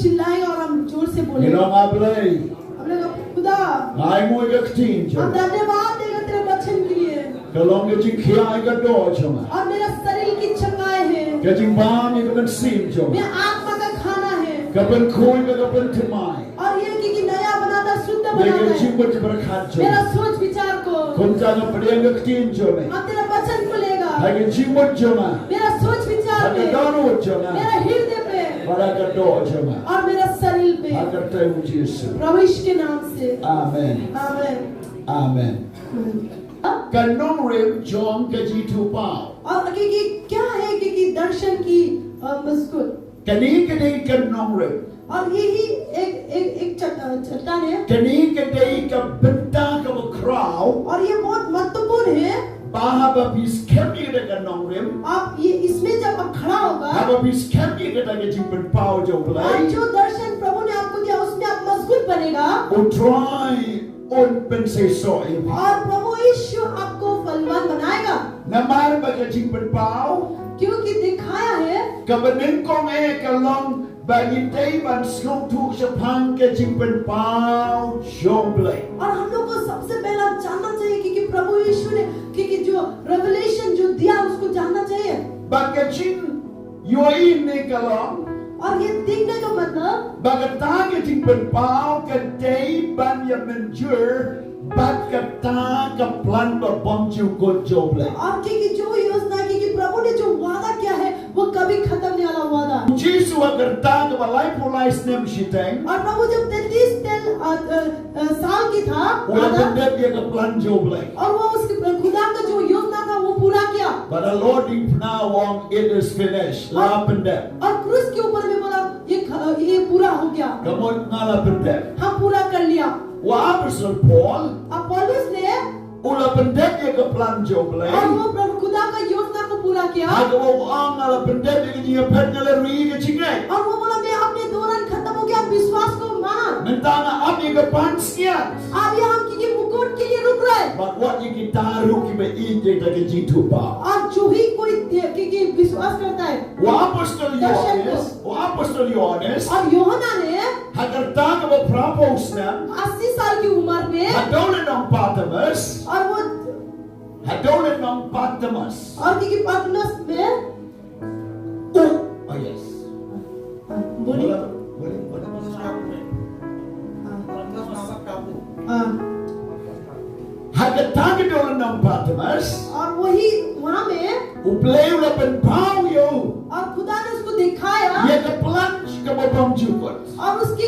चिल्लाएं और हम जोर से बोलें। Ginong हम लोग खुदा Ngai mo ikaktin हम jo. धन्यवाद देगा तेरे वचन के लिए Kalong ka jing kia ka do jo. और मेरा शरीर की चंगाई है, Ka jing bam ka ban sim jo. मेरा आत्मा का खाना है Ka ban khoi ka ban timai. और ये कि नया बनाता शुद्ध Ka बनाता jing है mo ti barakhat jo. मेरा सोच विचार को। Kun ja ka padeng ka tin jo me. हम तेरा वचन को लेगा Hai ka jing mo jo ma. मेरा सोच विचार Hai पे, ka dano jo ma. मेरा हृदय पे Para ka do jo ma. और मेरा शरीर पे, Ha ka tai mu Jesus. प्रभु यीशु के नाम से Amen. आमीन। Amen. Ka nong rim jong ka ji tu pao. और कि क्या है कि दर्शन की मजबूत Kani ka dei ka nong rim. और यही एक चट्टान है Kani ka dei ka benta ka ba krau. और ये बहुत महत्वपूर्ण है। Baha ba bis kemi ka ka nong rim. आप ये इसमें जब आप खड़ा होगा Haba bis kemi ka ta ka ji ben pao jo और blai. जो दर्शन प्रभु ने आपको दिया उसमें आप मजबूत बनेगा O try on ben se so in. और प्रभु यीशु आपको बलवान बनाएगा Namar ba ka ji ben pao. क्योंकि दिखाया है Ka bening kong ka long bagi dei ban slong tu sa pang ka ji ben pao jo blai. और हम लोग को सबसे पहला जानना चाहिए कि प्रभु यीशु ने कि जो रेवलेशन जो दिया उसको जानना चाहिए। Baka jing yo in ne ka long. और ये देखने का मतलब Bagata ka jing ben pao ka dei ban ya menjur. Bagata ka plan ba bom ju ko jo blai. और कि जो योजना कि प्रभु ने जो वादा किया है वो कभी खत्म नहीं वाला वादा। Jesus agar ta ka balai pulai snem shiteng. और प्रभु जब 33 साल की था Ula आदम, benda dia ka plan jo blai. और वो उसके खुदा का जो योजना था वो पूरा किया But the Lord in now on it is finished. La benda. और क्रूस के ऊपर में बोला ये पूरा हो गया, Kamu ngala benda. हम पूरा कर लिया। Wa apostle Paul अब पौलुस ने ula benda dia ka plan jo blai. और वो प्रभु खुदा का योजना को पूरा किया Aga wa ngala benda dia ni pen ngala ri ka jingai. और वो बोला मैं अपने दौरान खत्म हो गया, विश्वास को माना। Mentana abi ka pansnya. अब ये हम कि मुकुट के लिए रुक रहे But what you get taru ki be inde ta ka jitu pa. और जो ही कोई कि विश्वास करता है Wa apostol Yohanes और यूहन्ना ने hagar ta ka ba propose na 80 साल की उम्र में hadolen ng Patmos. और वो Hadolen ng Patmos. और कि पतरस में Oh yes. बोली Hagar ta ka dolen ng Patmos. और वही वहाँ में Uplay ula pen pao yo. और खुदा ने उसको दिखाया Ye ka plunge ka ba bang jukot. और उसकी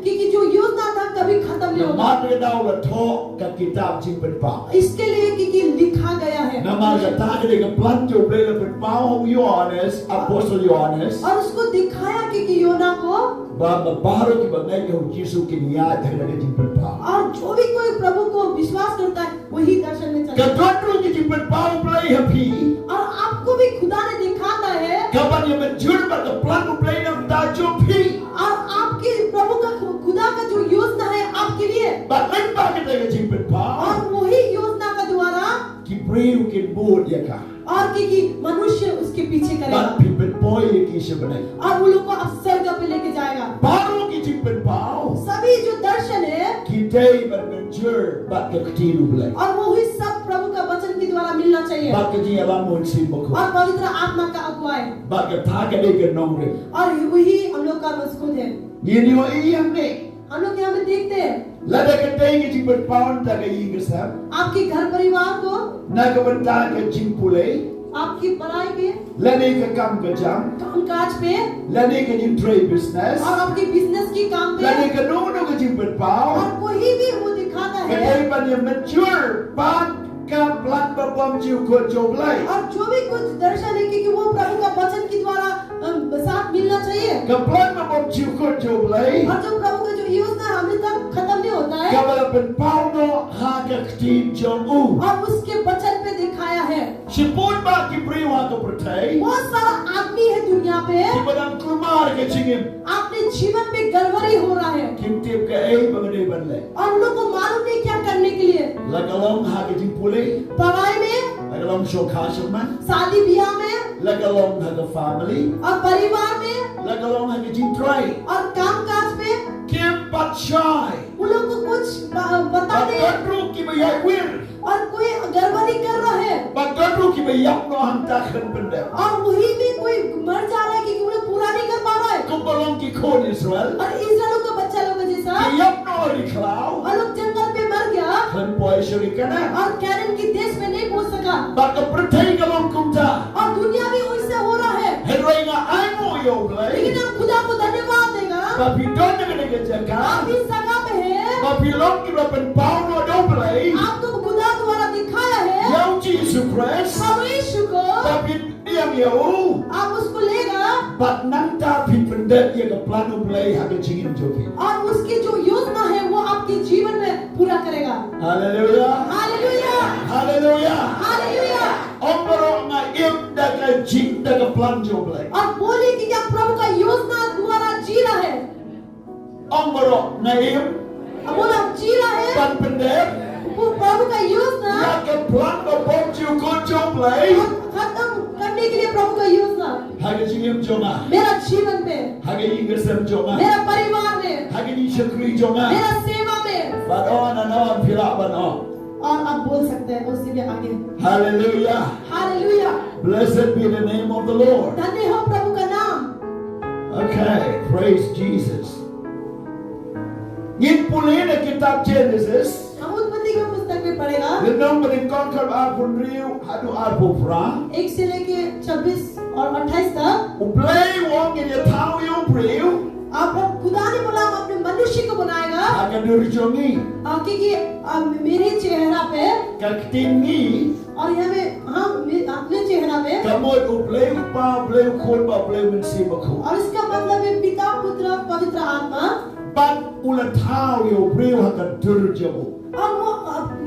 कि जो योजना था कभी खत्म नहीं Na होगा, madre daw la to ka kitab jing pen pao. इसके लिए कि लिखा गया है Na marga ta ka de ka plunge uplay la pen pao Yohanes, apostol Yohanes. और उसको दिखाया कि योना को Ba mabaro ki ba ngai ko Jesu ki niya ta ka jing pen pao. और जो भी कोई प्रभु को विश्वास करता है वही दर्शन में चला। Ka dotro ki jing pen pao uplay happy. और आपको भी खुदा ने दिखाता है Kapan ye menjur ba ka plan uplay ng ta jupi. और आपके प्रभु का खुदा का जो योजना है आपके लिए Ba len ba ka de ka jing pen pao. और वही योजना का द्वारा Ki breu ki bod ya ka. और कि मनुष्य उसके पीछे Ba करेगा pi pen boy ye ki se banai. और वो लोग को अब स्वर्ग पे लेके जाएगा। Baro ki jing pen pao. सभी जो दर्शन है Ki day ba menjur ba ka ktiru uplay. और वही सब प्रभु का वचन के द्वारा मिलना चाहिए Ba ka jing alam mo sin bako. और पवित्र आत्मा का अगुवाई Ba ka ta ka de ka nong re. और वही हम लोग का मजबूत है। Ye ni wa iyang ne. हम लोग यहाँ पे देखते हैं Lada ka day ki jing pen pao ta ka yigasam. आपके घर परिवार को, Na ka banta ka jing pulay. आपकी पढ़ाई पे, Lani ka kam ka jam. कामकाज पे Lani ka jing trade business. और आपके बिजनेस की काम पे Lani ka no ka jing pen pao. और कोई भी वो दिखाता है Kaday ba niya mature. Ba ka plan ba bom jiu ko joblay. और जो भी कुछ दर्शन है कि वो प्रभु का वचन के द्वारा साथ मिलना चाहिए Ka plan ba bom jiu ko joblay. और जो प्रभु का जो योजना है अभी तक खत्म नहीं होता है Ka wala pen pao no ha ka ktin jong u. और उसके वचन पे दिखाया है। Sipon ba ki brewa ka protay. बहुत सारा आदमी है दुनिया पे, Ki badang kumar ka jingim. अपने जीवन में गड़बड़ी हो रहा है Kim tip ka ay bagay banlay. और उन लोग को मालूम नहीं क्या करने के लिए, Lagalong ha ka jing pulay. पढ़ाई में, Lagalong show ka man. शादी ब्याह में แล้วก็ลงทางกับ family और परिवार में แล้วก็ลงทางกับจิตใจ और कामकाज में คิมปัดชาย उन लोग को कुछ บาง बताने คนรู้กี่ไม่ใหญ่วิน और कोई गड़बड़ी कर रहा है บางคนรู้กี่ไม่ยับนอนตาขึ้นเป็นเด็ก और वही भी कोई मर जा रहा है क्योंकि वो लोग पूरा नहीं कर पा रहा है ก็มาลงกี่คนอิสราเอล और इस्राएल का बच्चा लोग जैसा กี่ยับนอนอีกคราว और लोग जंगल में मर गया ขึ้นปล่อยชริกันนะ और कैरन की देश में नहीं पहुंच सका บางกับประเทศก็ลงกุมตา और दुनिया भी उससे हो रहा है เห็นไรง่ะไอ้โมโยเลย लेकिन हम खुदा को धन्यवाद देगा บางพี่โดนยังไงกันจะกัน आप इस जगह पे है บางพี่ลงกี่เราเป็นเป้าโนโดเลย आपको खुदा द्वारा दिखाया है ยาวจีสุคริส प्रभु यीशु को บางพี่เดียมเยา आप उसको लेगा บัดนั้นตาผิดเป็นเด็กยังกับพลานุเบลย์หากจะยิงจบ और उसकी जो योजना है वो आपके जीवन में पूरा करेगा ฮาเลลูยา हालेलुया ฮาเลลูยา हालेलुया องค์พระองค์อิมดักจิงดักพลันจบเลย और बोलिए कि क्या प्रभु का योजना द्वारा जी रहा है องค์พระองค์อิม अब बोला जी रहा है ปันเป็นเด็ก वो प्रभु का योजना อยากกับพลันมาบอมจิวคนจบเลย खत्म करने के लिए प्रभु का योजना หากจะยิงจงอ่ะ मेरा जीवन में หากยิงกระเซมจงอ่ะ मेरा परिवार में หากยิงชครีจงอ่ะ मेरा सेवा में บัดออนนอนพิลาบันออน और आप बोल सकते हैं उससे भी आगे ฮาเลลูยา hallelujah Blessed be the name of the Lord. धन्य हो प्रभु का नाम Okay, praise Jesus. Ngin puli na kitab Genesis. हम उत्पत्ति का पुस्तक में पढ़ेगा Dinong meningkong kal apun riu hadu arpo fra. 1 से लेके 26 और 28 तक Uplay wong in your tau yung priu. आप खुदा ने बोला हम अपने मनुष्य को बनाएगा Akan durjongi. क्योंकि मेरे चेहरा पे Kaktingi. और यहाँ पे हम अपने चेहरा पे Kamoy uplay upa uplay ukon ba uplay mensi bako. और इसका मतलब है पिता पुत्र पवित्र आत्मा But ulat tau yung priu hakan durjomu. और वो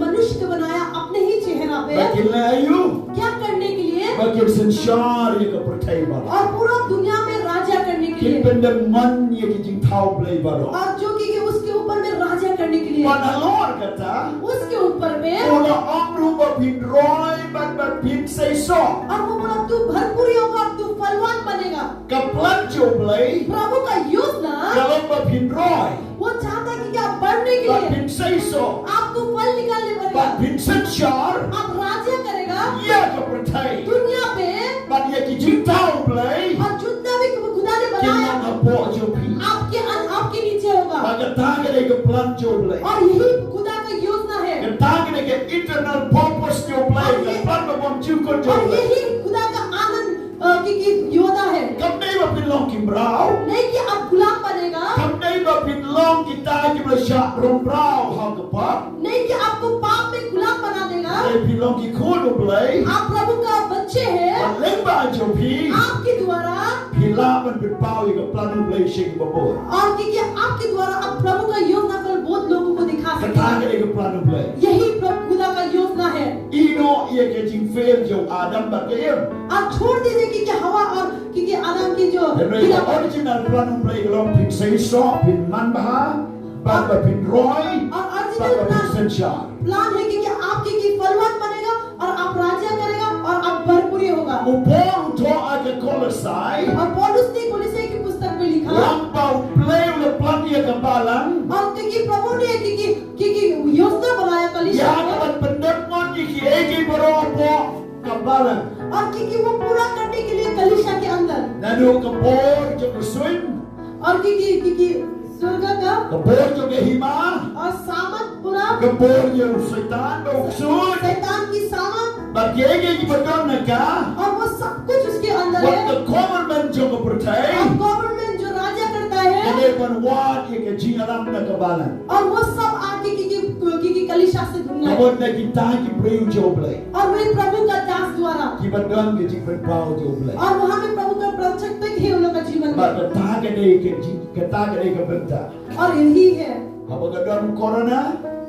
मनुष्य को बनाया अपने ही चेहरा पे Bakin layu. क्या करने के लिए Bakin sensyar yung kapertay ba. और पूरा दुनिया में राजा करने के लिए Kipendem man yung kijing tau play ba. और जो कि उसके ऊपर में राजा करने के लिए Panalor kata. उसके ऊपर में Ula amru bapin roy bat bapin say so. और वो बोला तू भरपूरी होगा तू फलवान बनेगा Kaplan joblay. प्रभु का योजना Dalam bapin roy. वो चाहता है कि क्या बढ़ने के लिए Bapin say so. आपको फल निकालने पड़ेगा Bapin sensyar. आप राजा करेगा Ya kapertay. दुनिया पे Bat ya kijing tau play. और जितना भी खुदा ने बनाया Kinang apo jobi. आपके नीचे होगा Pagkatagin ay kaplan joblay. और यही खुदा का योजना है Katagin ay eternal purpose joblay. Kaplan babam jukon और joblay. यही खुदा का आनंद की योजना है Kapnay bapin long kimbraw. नहीं कि आप गुलाम बनेगा Kapnay bapin long kita kimbrasya rumbraw hangkapap. नहीं कि आपको पाप में गुलाम बना देगा Ay pilong kikon joblay. आप प्रभु का बच्चे हैं Lemba jobi. आपके द्वारा Hilapan berpau yung plano play shake babor. और क्योंकि आपके द्वारा आप प्रभु का योजना कर बहुत लोगों को दिखा सकते Katagan हैं yung plano play. यही प्रभु खुदा का योजना है Ino iya kajing fail yung Adam bagayem. आप छोड़ दीजिए कि हवा और क्योंकि आदम की जो Henry original plano play long pin say so pin man baha. Baba pin roy. और Baba original pin sensyar. Plan है कि आपके की फलवान बनेगा और आप राजा करेगा और आप भरपूरी होगा Upor uto aga kolosai. और पौलुस ने कोलोसे की पुस्तक में लिखा Lampau play yung plan niya kabalan. और क्योंकि प्रभु ने क्योंकि योजना बनाया कलीसिया Yan को ang pendemon yung eki baro po kabalan. और क्योंकि वो पूरा करने के लिए कलीसिया के अंदर Nanu kapor yung swim. और क्योंकि स्वर्ग का Kapor yung hima. और सामत पूरा Kapor yung saitan mauksun. शैतान की सामत Bagay yung badon na ka. और वो सब कुछ उसके अंदर What है the government yung kapurtay. और गवर्नमेंट जो राजा करता है Kaya panwad yung kajing alam na kabalan. और वो सब आके क्योंकि कलीसिया से दुनिया Kapon na kita kibriw joblay. और वही प्रभु का दास द्वारा Kibadon kajing panpaw joblay. और वहाँ में प्रभु का प्रचक्तक है उन लोग का जीवन में Katagan ay kabenta. और यही है Habang gadon corona.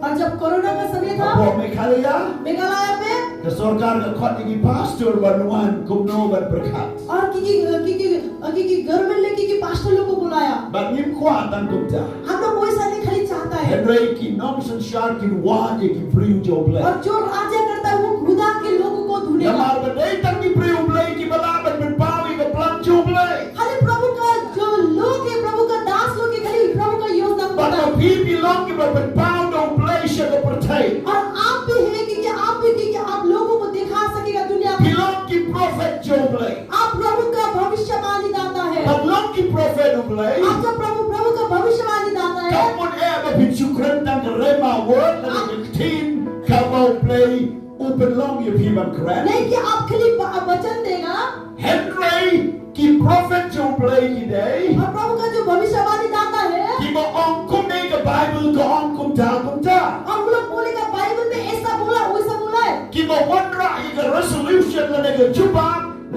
और जब कोरोना का समय था Apo may kalaya. मेघालय में Kasorkar ka kot yung pastor banuan kumno ban berkat. और क्योंकि गवर्नमेंट ने पास्टर लोग को बुलाया Bagim kuat ang kumta. हम लोग कोई सा नहीं खाली चाहता है Henry ki nomsan shark in wad yung priw joblay. और जो राजा करता है वो खुदा के लोगों को ढूंढेगा Namar ba day tang ki priw blay ki balaban play open long you people correct. नहीं कि आप खाली वचन देगा Henry ki prophet jo play today. और प्रभु का जो भविष्यवाणी दाता है Ki mo ong kum ne ka Bible ko ong kum ta. हम लोग बोलेगा बाइबल में ऐसा बोला वैसा बोला है Ki mo wondra i ka resolution la ne ka juba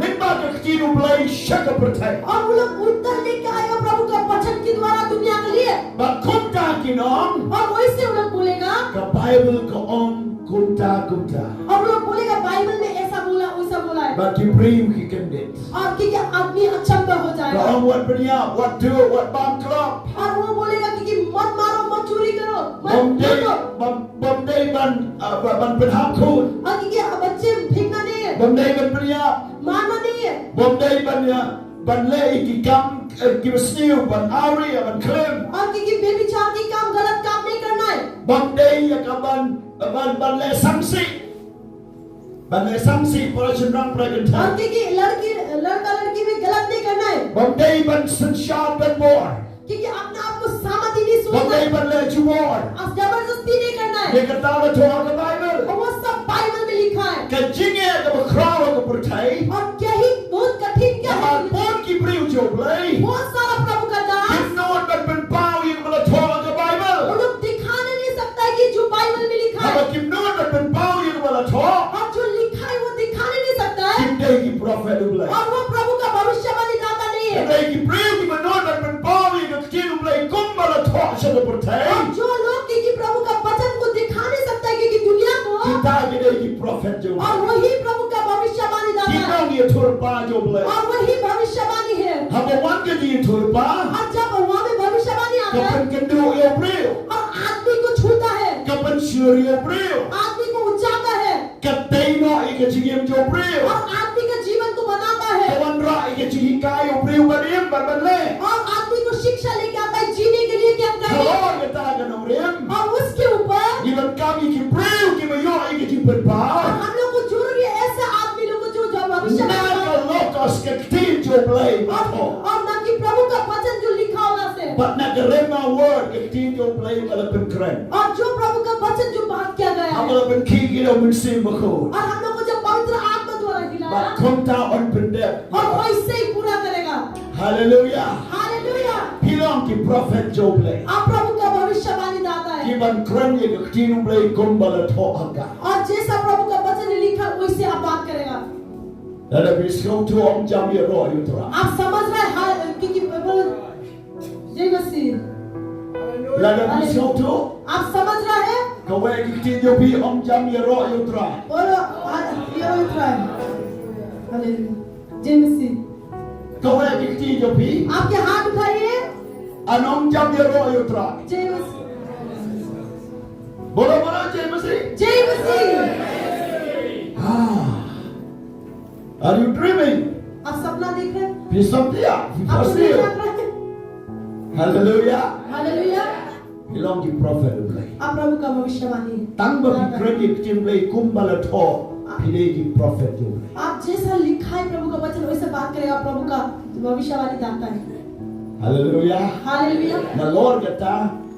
limba ka kinu play shaka protect. और वो लोग उत्तर लेके आएगा प्रभु का वचन के द्वारा दुनिया के लिए Ba kum ta kinong और वैसे वो लोग बोलेगा ka Bible ko ong kum ta. और वो लोग बोलेगा बाइबल में ऐसा बोला वैसा बोला है But you bring ki kendit. और कि आदमी अचंभा हो Ka जाएगा ong what benya what do what bomb club. और वो बोलेगा कि मत मारो मत चोरी करो मत Bomday लूटो bomday ban penham kun. और कि बच्चे फेंकना नहीं है Bomday ban benya मारना नहीं है bomday ban le ki kam ki besniu ban ari ban klem. और कि बेविचार की काम गलत काम नहीं करना है Bomday ya ka ban le samsi. Ban le samsi para chenrang pragan और ta. कि लड़का लड़की भी गलत नहीं करना है Bomday ban sanshad ban bor. क्योंकि अपने आप को सामर्थ्य नहीं सोचना Bomday है ban le juwar. और जबरदस्ती नहीं करना है Ye ka ta to ka Bible. और वो सब बाइबल में लिखा है Ka jinge ka kraw ka pertai. और क्या ही बहुत कठिन क्या है Amal bon ki briu jo play. बहुत सारा प्रभु का दास If no one but ben pau ye ka to ka वो Bible. लोग दिखाने नहीं सकता है कि जो बाइबल में लिखा है Ama kim no one but ben pau ye ka to. और जो लिखा है वो दिखाने नहीं सकता है Kim day ki prophet play. और वो प्रभु का भविष्यवाणी दाता नहीं है Day ki briu ki ben no but ben pau ye ka kinu play kum bala to sa ka pertai. और जो लोग कि प्रभु का वचन को दिखा नहीं सकता है कि दुनिया को Kita ki day ki prophet jo. और वही प्रभु का भविष्यवाणी दाता है Kita ni turpa jo play. और वही भविष्यवाणी है Haba wan ka di turpa. और जब वहाँ में भविष्यवाणी आता है Kapan kendu yo briu. और आदमी को छूता है Kapan sure yo briu. आदमी को उचाता है Katay no ika jigim jo briu. और आदमी के जीवन को बनाता है Kawan ra ika jigika yo briu barim barbanle. और आदमी को शिक्षा लेके आता है जीने के लिए क्या करे Kalau kita akan orang, और उसके ऊपर iban kami ki briu ki mayo ika jibet और pa. हम लोग को जरूरी है ऐसे आदमी लोग को जो भविष्यवाणी Naga lokas ke ktin jo play bato. और ना कि प्रभु का वचन जो लिखा होगा से But naga rema word ke ktin jo play kala pen keren. और जो प्रभु का वचन जो बात किया गया है Amala pen kiki do mensim bako. और हम लोग को जब पवित्र आत्मा द्वारा But हिलाया konta on pendek. और वैसे ही पूरा करेगा Hallelujah. Hallelujah Hilang ki prophet jo play. आप प्रभु का भविष्यवाणी दाता है Iban keren ye ke ktin play kumbala to aga. और जैसा प्रभु का वचन है लिखा वैसे आप बात करेगा Lada biskau tu om jam ye ro yutra. आप समझ रहे हैं कि जय मसीह Lada biskau tu आप समझ रहे हैं kawe ki ktin jo bi om jam ye ro yutra. और ये उतरा है हालेलुया जय मसीह Kawe ki ktin jo bi आपके हाथ उठाइए anom jam ye ro yutra. जय मसीह Bola je mesti. जय मसीह Are you dreaming? आप सपना देख रहे हैं Pisam dia. आप Pasti. सपना देख रहे हैं Hallelujah. Hallelujah Hilang ki prophet ulai. आप प्रभु का भविष्यवाणी है Tang ba ki credit kim lay kumbala to. Pile ki prophet ulai. आप जैसा लिखा है प्रभु का वचन वैसे बात करेगा प्रभु का भविष्यवाणी दाता है Hallelujah. Hallelujah Na Lord kata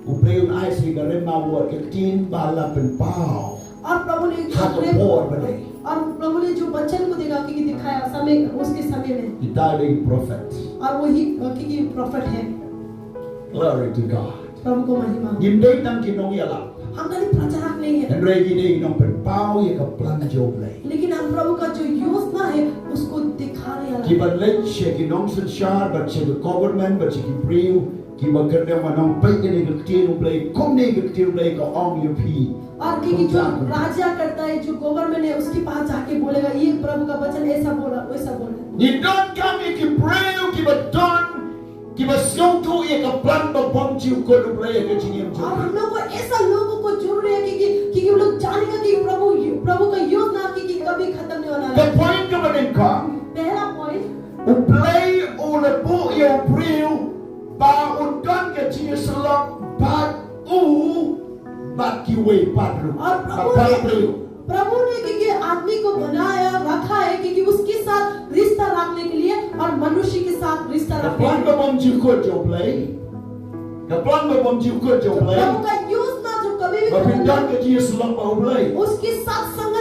upreun ai si garema word ke tin bala pen pau. और प्रभु ने Hato por bale. और प्रभु ने जो वचन को देखा कि दिखाया समय उसके समय में Kita ada prophet. और वही कि प्रॉफिट है Glory to God. प्रभु को महिमा हो। Gim day tang kinong yala. हम कभी प्रचारक नहीं है Dan regi day kinong pen pau ye ka plan job lay. लेकिन हम प्रभु का जो योजना है उसको दिखाने वाला Ki ban lech she ki nong sen shar but she the government but she ki priu ki ba kerne manong pai ne ki tin play kom ne ki tin play ka ong you pi. और कि जो राजा करता है जो गवर्नमेंट है उसके पास जाके बोलेगा ये प्रभु का वचन ऐसा बोला वैसा बोला You don't come you ki priu ki ba don ki ba song tu ye ka plan ba bom ji ko du play ka jingem और jo. हम लोग को ऐसा लोगों को जरूरी है कि वो लोग जानेगा कि प्रभु का योजना कि कभी खत्म नहीं होना The है point ka ba ka पहला point u play o le bu ye priu ba u don ka ji salok ba u ba ki we padru. और Ba priu. प्रभु ने क्योंकि आदमी को बनाया रखा है क्योंकि उसके साथ रिश्ता रखने के लिए और मनुष्य के साथ रिश्ता The रखने plan के लिए ba bom ji ko jo play. The plan ba bom ji ko jo play. प्रभु का योजना जो कभी भी Ba खत्म pindan नहीं ka ji salok ba u play. उसके साथ संगत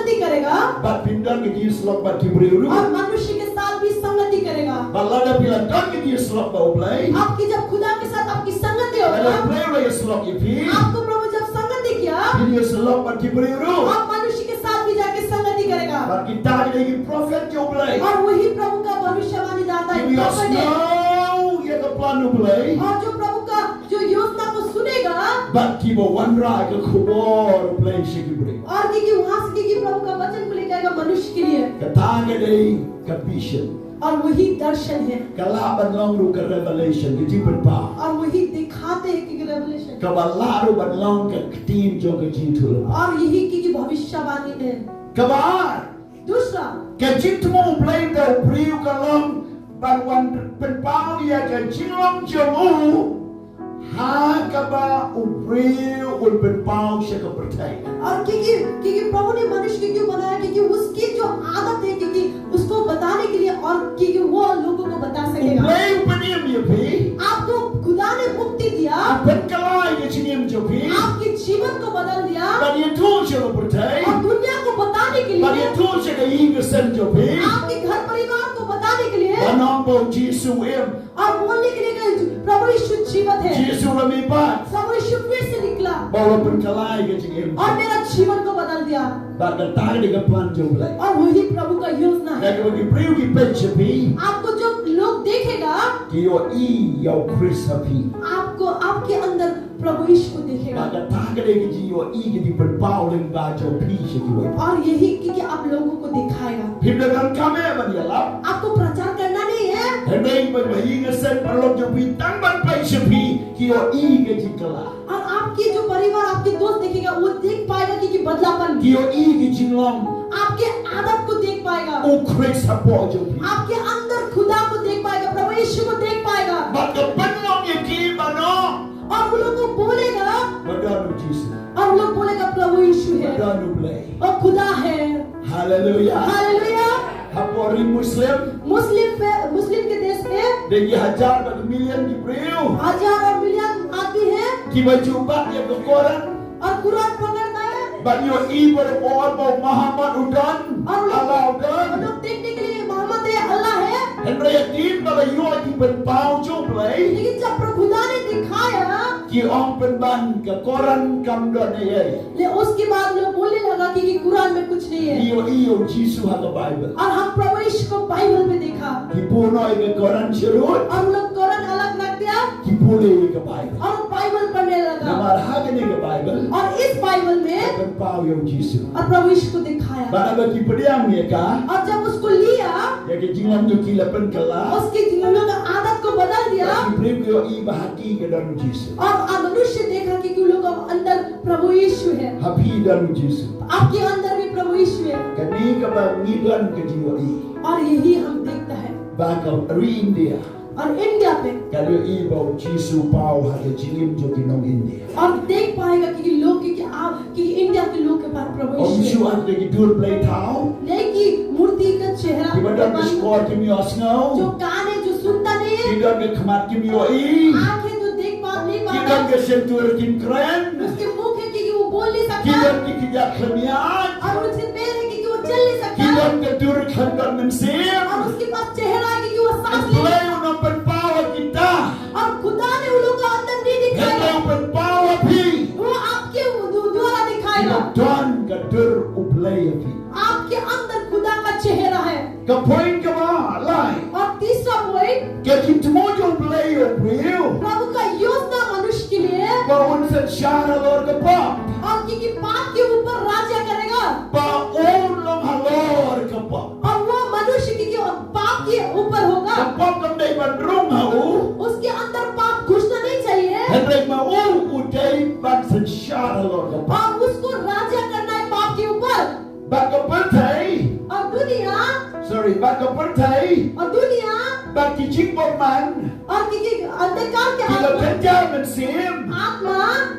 Bat pindan ke dia selok bat kibriu. और मनुष्य के साथ भी संगति करेगा। Bat lada bila dan ke dia selok bau play. आपकी जब खुदा के साथ आपकी संगति होगा, Kalau play raya selok ipi. आपको प्रभु जब संगति किया, Dia selok bat kibriu. आप मनुष्य के साथ भी जाके संगति करेगा। Bat kita lagi prophet jo play. और वही प्रभु का भविष्यवाणी दाता है, Dia prophet है। snow ya ke planu play. और जो प्रभु का जो योजना को सुनेगा, Bat kibo wanra ke kubor play si kibriu. और क्योंकि वहां से क्योंकि प्रभु का वचन को लेकर आएगा मनुष्य के लिए, Ketanga dari ke vision. और वही दर्शन है, Kalaban long ru ke revelation ke jipen pa. और वही दिखाते हैं कि revelation, Kabalaru ban long ke team jo ke jitul. और यही की भविष्यवाणी है। Kabar दूसरा, ke jitmo play the priu kalong ban wan pen pau ya ke jilong jomu. Ha kaba upriu ul pen pau se ke pertai. और क्योंकि प्रभु ने मनुष्य को क्यों बनाया, क्योंकि उसकी जो आदत है, क्योंकि उसको बताने के लिए, और क्योंकि वो लोगों को बता सकेगा। Play upaniam ya pi. आपको खुदा ने मुक्ति दिया, Pen kalai ke jiniam jo pi. आपके जीवन को बदल दिया, Ban ye tu se ke pertai. और दुनिया को बताने के Ban ye लिए, tu se ke ing sen jo pi. आपके घर परिवार को बताने के लिए, Banong bo Jisu em. और बोलने के लिए कि प्रभु यीशु जीवित है, Jisu rami bat. प्रभु यीशु फिर से निकला Bawa pen kalai ke jiniam. और मेरा जीवन को बदल दिया। Bat ke tang de ke plan jo play. और वही प्रभु का योजना है। Nek bagi priu ki peche pi. आपको जो लोग देखेगा, Ki yo i yo Chris api. आपको आपके अंदर प्रभु यीशु को देखेगा, Maka tak ada ke jiwa i ke di berbau dengan baca pi sekiwa. और यही क्योंकि आप लोगों को दिखाएगा। Himda dan kami apa dia lah? आपको प्रचार करना नहीं है, Hendai berbahi ngesen perlok jo pi tang ban pai sepi ki yo i ke jikala. और आपकी जो परिवार, आपके दोस्त देखेगा, वो देख पाएगा कि बदलापन, Ki yo i ke jinglong आपके आदत को देख पाएगा, o Chris apo jo pi. आपके अंदर खुदा को देख पाएगा, प्रभु यीशु को देख पाएगा, Maka penlong ye ki bano. और वो लोग को बोलेगा, Badanu Jisu. और वो लोग बोलेगा प्रभु यीशु है Badanu play. और खुदा है। Hallelujah. हालेलुया। Hapori Muslim. मुस्लिम के देश में Dari hajar bagi million ki priu. हजार और मिलियन आती है Ki baju bat ye ke koran. और कुरान पकड़ता है, But your evil or Muhammad Udan, और Allah वो Udan, लोग देखने के लिए मोहम्मद है, अल्लाह है, and Rayadin, but you are even bound to play. लेकिन जब प्रभु खुदा ने दिखाया, Ki Ong Penban, Koran Kam Don, ले उसके बाद लोग बोलने लगा कि कुरान में कुछ नहीं है, Io, Jesus had the Bible. और हम प्रभु यीशु को बाइबल में देखा, Ki Puno, the Koran Shirut, और वो लोग कुरान अलग रख दिया Ki Pule, the Bible. और बाइबल पढ़ने लगा, Namar Hagani, the Bible, और इस बाइबल में and Pau, your Jesus. और प्रभु यीशु को दिखाया, But I ki Padiam, Yaka, और जब उसको लिया, Yaki Jingan to kill a Penkala, उसके जीवन का आदत को बदल दिया, Ki bring your Eva Haki, Gadon Jesus. और मनुष्य देखा कि उन लोगों के अंदर प्रभु यीशु है, Happy Don Jesus. आपके अंदर भी प्रभु यीशु है, Kani Kabang Nidan Kajiwa I. और यही हम देखता है। Bakal India. और इंडिया पे Kalau ibu Jisu Pau ada jilim jo kinong India. और देख पाएगा कि लोग कि आप कि इंडिया के लोग के पास प्रभु Om यीशु Su ada ki dur play tau. नहीं कि मूर्ति का चेहरा Di badan ki skor kimi जो osno. कान है जो सुनता नहीं है, Di dalam ki khamat kimi oi. आंखें जो देख नहीं Di पाता, dalam ki sentur kim keren. उसके मुंह है कि वो बोल नहीं Di सकता, dalam ki kijak khamiat. और उसके पैर है कि वो चल नहीं Di सकता, dalam ki dur khandar mensir. और उसके पास चेहरा है कि वो सांस ले, Play unang penpawa kita. और खुदा ने उन लोगों का अंदर नहीं दिखाया, Hello penpawa pi. वो आपके द्वारा दिखाएगा, Don ka dur uplay pi. आपके अंदर खुदा का चेहरा है। Ka point ka ba? Lai. और तीसरा point, Ka kitmojo play o priu. प्रभु का योजना मनुष्य के लिए, Bawon sa syara lor ka pa. और क्योंकि पाप के ऊपर राज्य करेगा, Baon lang halor ka pa. और वो मनुष्य की पाप के ऊपर होगा, Kapag kamday bandrong hao, उसके अंदर पाप घुसना नहीं चाहिए, henday mao uday ban sa syara lor ka pa. और उसको राज्य करना है पाप के ऊपर। Baka pertay, और दुनिया baka pertay, baki jingbo man, और क्योंकि अंधकार के kila आत्मा penjam mensim,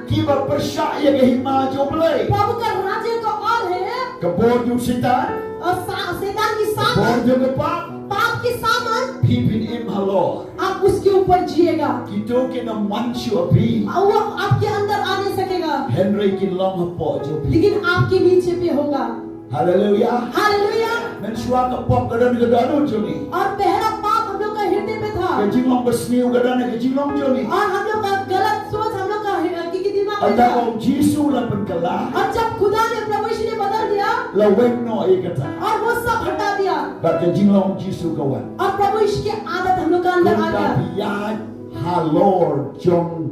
kiba persya ke hima joblay. प्रभु का राज्य का और है, Kabor yung sitan, और शैतान की kabor सामन, yung kapak, पाप की सामन pipin im halor. आप उसके ऊपर जिएगा, Kito kinamanchu api, वो आपके अंदर आ नहीं सकेगा, Henry kinlong hapo jobi. लेकिन आपके नीचे पे होगा। Hallelujah. Hallelujah. Mensua ka pop ka dan ka danu joni. और पहला पाप हम लोग का हृदय पे था Ka jinglong bersniu ka dan ka jinglong joni. और हम लोग का गलत सोच हम लोग का की दिमाग में Ada था om Jisu la penkala. और जब खुदा ने प्रभु यीशु ने बदल दिया La wen no e kata. और वो सब हटा दिया Ba ka jinglong Jisu ka wan. और प्रभु यीशु की आदत हम लोग का अंदर आ गया Kun ya ha Lord John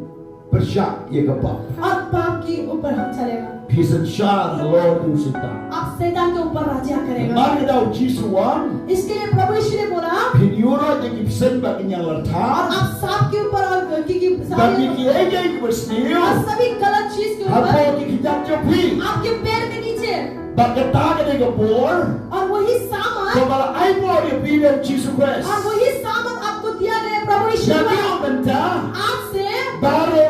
bersyak ye ka pop. और पाप के ऊपर हम चलेगा Pisan shah Lord du sita. आप शैतान के ऊपर राज्य करेगा Mar ka daw Jisu wan. इसके लिए प्रभु यीशु ने बोला Pinyuro de gipsen ba kinyang और larta. आप सांप के ऊपर और Bagi ki ege ki bersniu. और सभी गलत चीज के ऊपर Hapo ki kijak jopi. आपके पैर के नीचे Ba ka ta ka de ka bor. और वही सामान Kepala iPod dia pilih Jesus Christ. और वही सामान आपको दिया गया प्रभु यीशु Jadi द्वारा orang benda आज से baru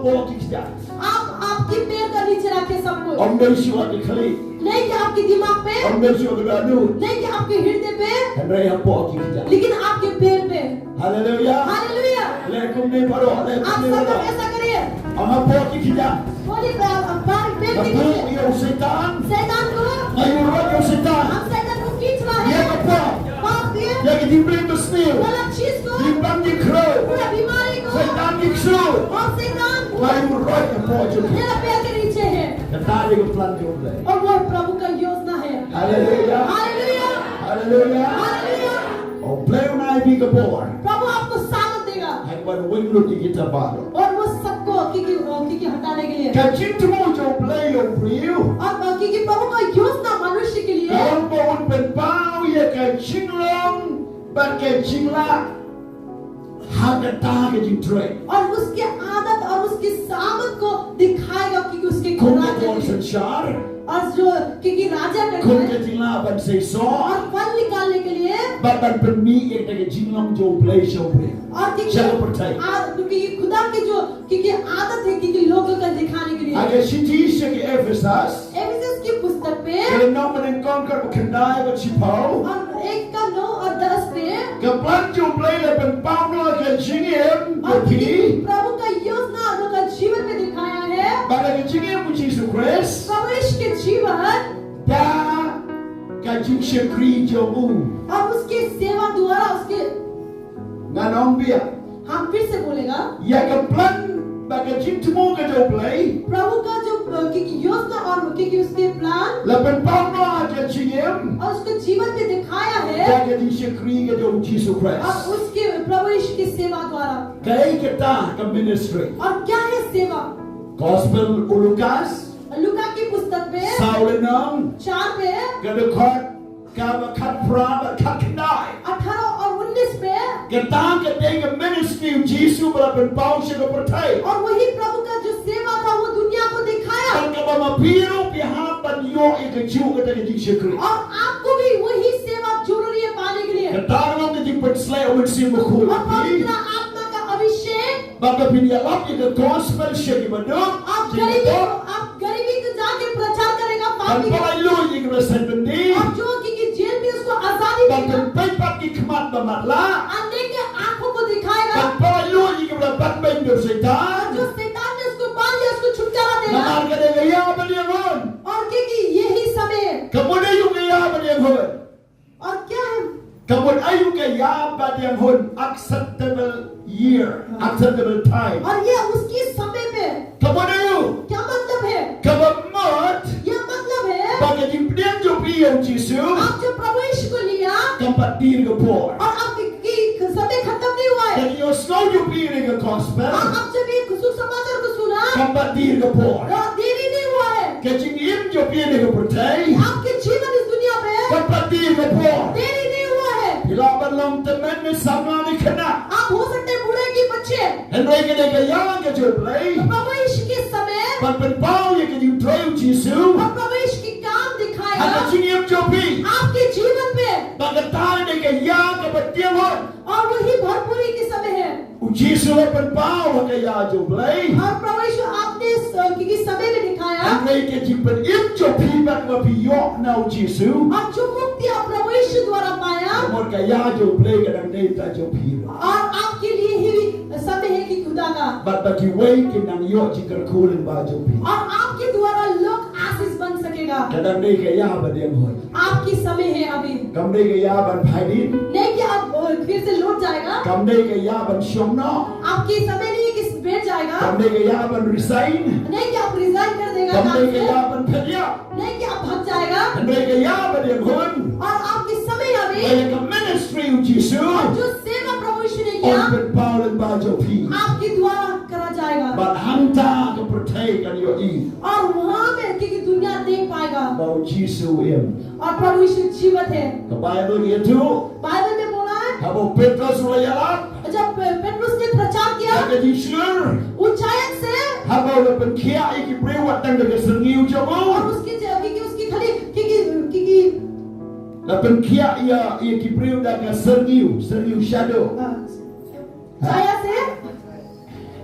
buat kita. आप आपके पैर का नीचे रखे सब कुछ Om Yesus ada kali. नहीं कि आपके दिमाग पे Om Yesus ada dadu. नहीं कि आपके हृदय पे Henry apa kita. लेकिन आपके पैर पे Haleluya. Hallelujah Lekum ni baru. आप Lekum ni सब baru. लोग ऐसा करिए Ang apa kita. बोलिए बाहर पैर के Kamu नीचे dia setan. शैतान को Ayo dia setan. हम शैतान को खींच रहा Dia है apa? पाप के Dia diberi bersniu. गलत चीज को Dibang di crow. पूरा बीमारी को Setan di crow. और शैतान Ayo roh apa kita. मेरा पैर के नीचे है Kata dia ke plan dia boleh. और वो प्रभु का योजना है Haleluya. Hallelujah Haleluya. Hallelujah Oh, play naik di kebor. प्रभु आपको सामत देगा Hai wan window di kita baru. और वो सबको की हटाने के लिए Kacin temu jo play yo priu. और क्योंकि प्रभु का योजना मनुष्य के लिए Kalau bawon penpau ya kacin long, ban kacin la. Hagata kacin tray. और उसके आदत और उसकी सामत को दिखाएगा क्योंकि उसके Kung राजा kacin के लिए। sensyar, और जो क्योंकि राजा करता kung है kacin la ban seiso, और फल निकालने के लिए ban penmi ya kacin long jo play show priu. और Siapa percaya? क्योंकि खुदा की जो क्योंकि आदत है क्योंकि लोगों का दिखाने के लिए Ada Siti segi Ephesus. Ephesus की पुस्तक पे Kalau nak menengkongkan berkendai bersipau. और 1:9 और 10 पे Keplan jo play le penpau no kacin em. और Kopi. प्रभु का योजना हम लोग का जीवन में दिखाया है Pada kacin em Jesus Christ. प्रभु यीशु के जीवन Da kajing syakri jomu और उसकी सेवा द्वारा उसके nganong biya हम फिर से बोलेगा ya kaplan bagajing temu ka jo play प्रभु का जो क्योंकि योजना और क्योंकि उसके plan laban pawno aja chingem और उसके जीवन में दिखाया है da kajing syakri ka jo Jesus और Christ उसके प्रभु यीशु की सेवा द्वारा kai kita ka ministry और क्या है सेवा gospel ulukas लुका की पुस्तक में saulenam 4 पे ka dekat ka kat pra kat kendai 18 और 19 पे kita ka ding ministry Jesus laban paw siya ka pertai और वही प्रभु का जो सेवा था वो दुनिया को दिखाया kan ka mapiro pihapan yo ikaju ka kajing syakri और आपको भी वही सेवा जरूरी है पाने के लिए Katakan ka di perslay o magsimukul. और पवित्र आत्मा का अभिषेक Baka piniyalap yung gospel siya di madam. आप गरीबी को जाके प्रचार करेगा Ang पापी का palayo yung resan bendi. और जो कि जेल में उसको आजादी Baka देगा paypat ikmat na matla. अंधे के आंखों को दिखाएगा Ang palayo yung rapat ba yung और seitan. जो शैतान ने उसको बांध लिया उसको छुटकारा देगा Naman ka na gayaban yung hon. और क्योंकि यही समय है Kamu na yung gayaban yung hon. और क्या है Kamu ay yung gayaban yung hon. Acceptable year. Acceptable time. और ये उसकी समय पे Kamu na yung. क्या मतलब है Kabamot. ये मतलब है Baka di pniyang jupi yung Jesus. आप जो प्रभु यीशु को लिया Kampat diri ka po. और आपकी समय खत्म नहीं हुआ है Dan yung snow yung pili ka gospel. और आप जब ये सुख समाचार को सुना Kampat diri ka po. और देरी नहीं हुआ है Kaching im yung pili ka pertay. आपके जीवन इस दुनिया पे Kampat diri ka po. देरी नहीं हुआ है Hilaban lang temen ni sama ni kana. आप हो सकते हैं बूढ़े की बच्चे Henry ka na kayang ka juplay. प्रभु यीशु के समय Pagpenpaw yung ka yung try yung Jesus. और प्रभु यीशु की काम दिखाएगा Kaching im jupi. आपके जीवन पे Pagkatay na kayang kapatiyang hon. और वही भरपूरी के समय है O Jesus na penpaw kaya juplay. और प्रभु यीशु आपने क्योंकि समय में दिखाया Henry ka jipan im jupi bak mapiyok na o Jesus. और जो मुक्ति आप प्रभु यीशु द्वारा पाया Amor kaya juplay ka ng neta jupi. और आपके लिए ही समय है कि खुदा का But bagi way kinang yo jikar kuling ba jupi. और आपके द्वारा लोग आशीष बन सकेगा लगेगा। Kadang ni ke ya ba dia mohon. आपकी समय है अभी, Kam ni ke ya ban phai din. नहीं कि आप फिर से लौट जाएगा। Kam ni ke ya ban syong no. आपकी समय नहीं है कि बैठ जाएगा, Kam ni ke ya ban resign. नहीं कि आप रिजाइन कर देगा Kam काम ni ke से, ya ban phet ya. नहीं कि आप भाग जाएगा। Kam ni ke ya ba dia mohon. और आपकी समय अभी Ay ka ministry u Jesu. जो सेवा प्रभु यीशु ने किया On ben Paul ba jo pi. आपके द्वारा करा जाएगा। But hanta ke pertai kan yo i. और वहाँ में क्योंकि दुनिया देख पाएगा Bau Jesu em. और प्रभु यीशु जीवित है। Ke Bible itu. बाइबल में बोला है Habo Petrus layalat. जब पेट्रुस ने प्रचार किया Ke Jesu. ऊंचाई से, Habo le ben kia iki brewat tang de sengiu jo और mo. क्योंकि उसकी खाली क्योंकि Le ben kia ia iki brew da ke sengiu shadow. छाया से।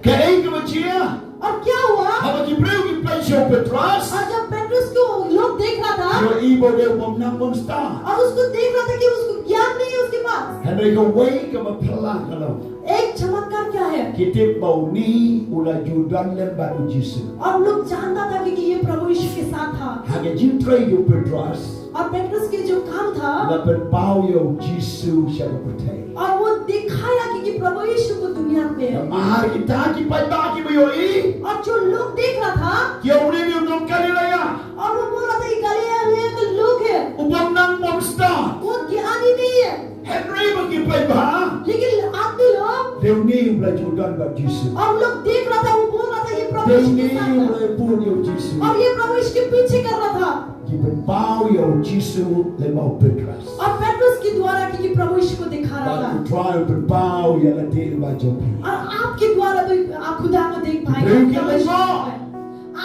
Ke ai ke bachia. और क्या हुआ, Habo ki brew ki place Petrus. और जब पेट्रुस को लोग देख रहा था Yo ibo de bom nang bom star. और उसको देख रहा था कि उसको ज्ञान नहीं है उसके पास। Henry ko wai ke mapelang kalau. एक चमत्कार क्या है, Kita bau ni ula judan lem baru Jesu. और लोग जानता था कि ये प्रभु यीशु के साथ था। Hage jintra yo Petrus. और पेट्रुस के जो काम था La ben pau yo Jesu siapa percaya. और वो दिखाया कि प्रभु यीशु को दुनिया में, Mahar kita ki pai ba ki boyo i. और जो लोग देख रहा था Kia uli ni untuk Galilea. और वो बोल रहा था कि गलीलिया के लोग है, Ubam nang bom star. वो ज्ञानी नहीं है, Henry bagi pai ba. लेकिन आदमी लोग, Dia ni ula judan ba Jesu. और लोग देख रहा था, वो बोल रहा था ये प्रभु Dia यीशु ni के साथ था, ula pun yo Jesu. और ये प्रभु यीशु के पीछे कर रहा था। Ki ben pau yo Jesu le mau Petrus. और पेट्रुस के द्वारा कि प्रभु यीशु को दिखा रहा था, Baku try ben pau ya la de ba jopi. और आपके द्वारा तो आप खुदा को देख Beri पाएंगे। kita semua.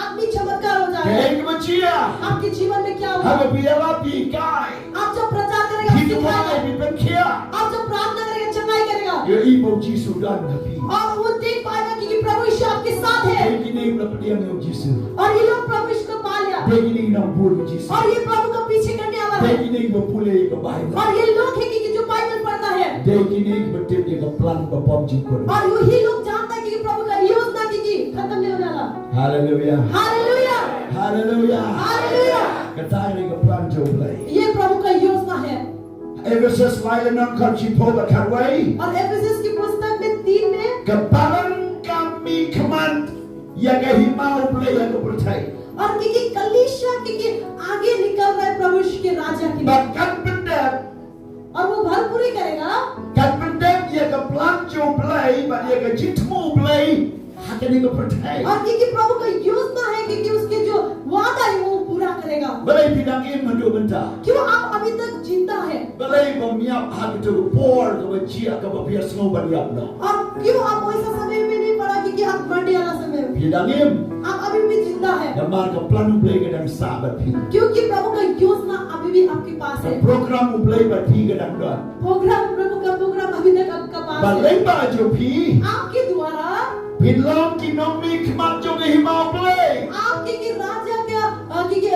आदमी चमत्कार हो जाएगा। Kaya ke bachia. आपके जीवन में क्या होगा, Haba biara pi kai. आप जब प्रचार करेगा Hidu सिखाएगा, wale pi ben kia. आप जब प्रार्थना करेगा चंगाई करेगा, Yo ibo Jesu dan napi. और वो देख पाएगा कि प्रभु यीशु आपके साथ है। Dia ni ula pediam yo Jesu. और ये लोग प्रभु यीशु को पा लिया, Dia ni nang bur Jesu. और ये प्रभु को पीछे करने वाला है, Dia ni bapule ke Bible. और ये लोग है कि जो बाइबल पढ़ता है, Dia ni betul dia ke plan bapam jikor. और वही लोग जानता है कि प्रभु का योजना की खत्म नहीं होने वाला। Hallelujah. Hallelujah, Hallelujah. Hallelujah, Kata ni ke plan jo play. ये प्रभु का योजना है। Ephesus lain nang kan cipo bakarwai. और एफेसस की पुस्तक में 3 में, Kepalan kami command ya ke himau play ya ke percaya. और क्योंकि कलीसिया क्योंकि आगे निकल रहा है प्रभु यीशु के राजा की, Bahkan benda और वो भरपूरी करेगा। kan benda ya ke plan jo play, bah ya ke jitmu play. Hati ni ke percaya. और क्योंकि प्रभु का योजना है क्योंकि उसके जो वादा है वो पूरा करेगा। Balai bidang in madu benda. क्यों आप अभी तक जिंदा है, Balai memiap hak itu por ke bajia ke babias ngau badiap no. और क्यों आप वैसा समय में नहीं पड़ा क्योंकि आप मरने वाला समय में, Bidang in आप अभी भी जिंदा है gamar ke plan play ke dalam sahabat pi. क्योंकि प्रभु का योजना अभी भी आपके पास है। Ke program play bat pi ke dalam doa. Program, प्रभु का प्रोग्राम अभी तक आपका पास है। Balai baju pi. आपके द्वारा Bilang kinomi kemat jo ke himau play. आपके की राजा क्या क्योंकि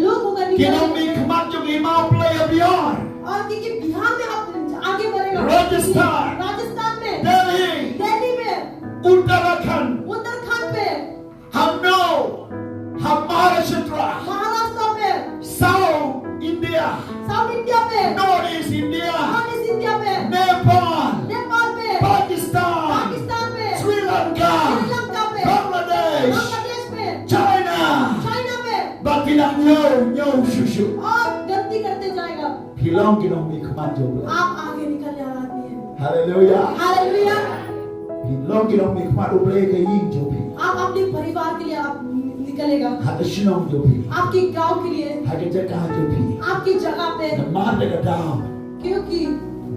लोगों का निकल, Kinomi kemat jo ke himau play abiar. और क्योंकि बिहार में आप आगे बढ़ेगा, राजस्थान, राजस्थान में, Delhi, दिल्ली में, Uttarakhand, उत्तराखंड में, Hamno, Maharashtra, महाराष्ट्र में, South India, साउथ इंडिया में, North East India, north east India में, Nepal, नेपाल में, Pakistan, पाकिस्तान में, Sri Lanka, श्रीलंका में, Bangladesh, बांग्लादेश में, China. चाइना में, Bilang nyau shushu. और गलती करते जाएगा। Bilang kinomi kemat jo play. आप आगे निकलने वाला आदमी है। Hallelujah. Hallelujah. Bilang kinomi kemat do play ke ying jo pi. आप अपने परिवार के लिए आप निकलेगा, Hata shinong jo pi. आपके गांव के लिए, Hata jaka jo pi. आपकी जगह पे, Namar de kadam. क्योंकि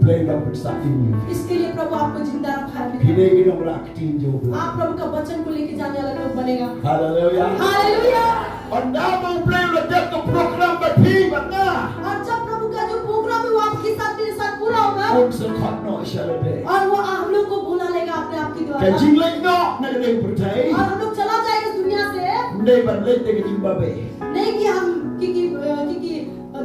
Play ba bersatu. इसके लिए प्रभु आपको जिंदा रखा है। Pile kinong rakti jo play. आप प्रभु का वचन को लेके जाने वाला लोग बनेगा। Hallelujah. Hallelujah. Anda mau play udah ke program berpi mana? और जब प्रभु का जो प्रोग्राम है वो आपके साथ मेरे साथ पूरा होगा, Pun sekot no syalade. और वो हम लोग को बुला लेगा अपने आप के द्वारा, Kajing lagi no nak ada percaya. और हम लोग चला जाएगा दुनिया से। Ndai ban late ke jimbabe. नहीं कि हम क्योंकि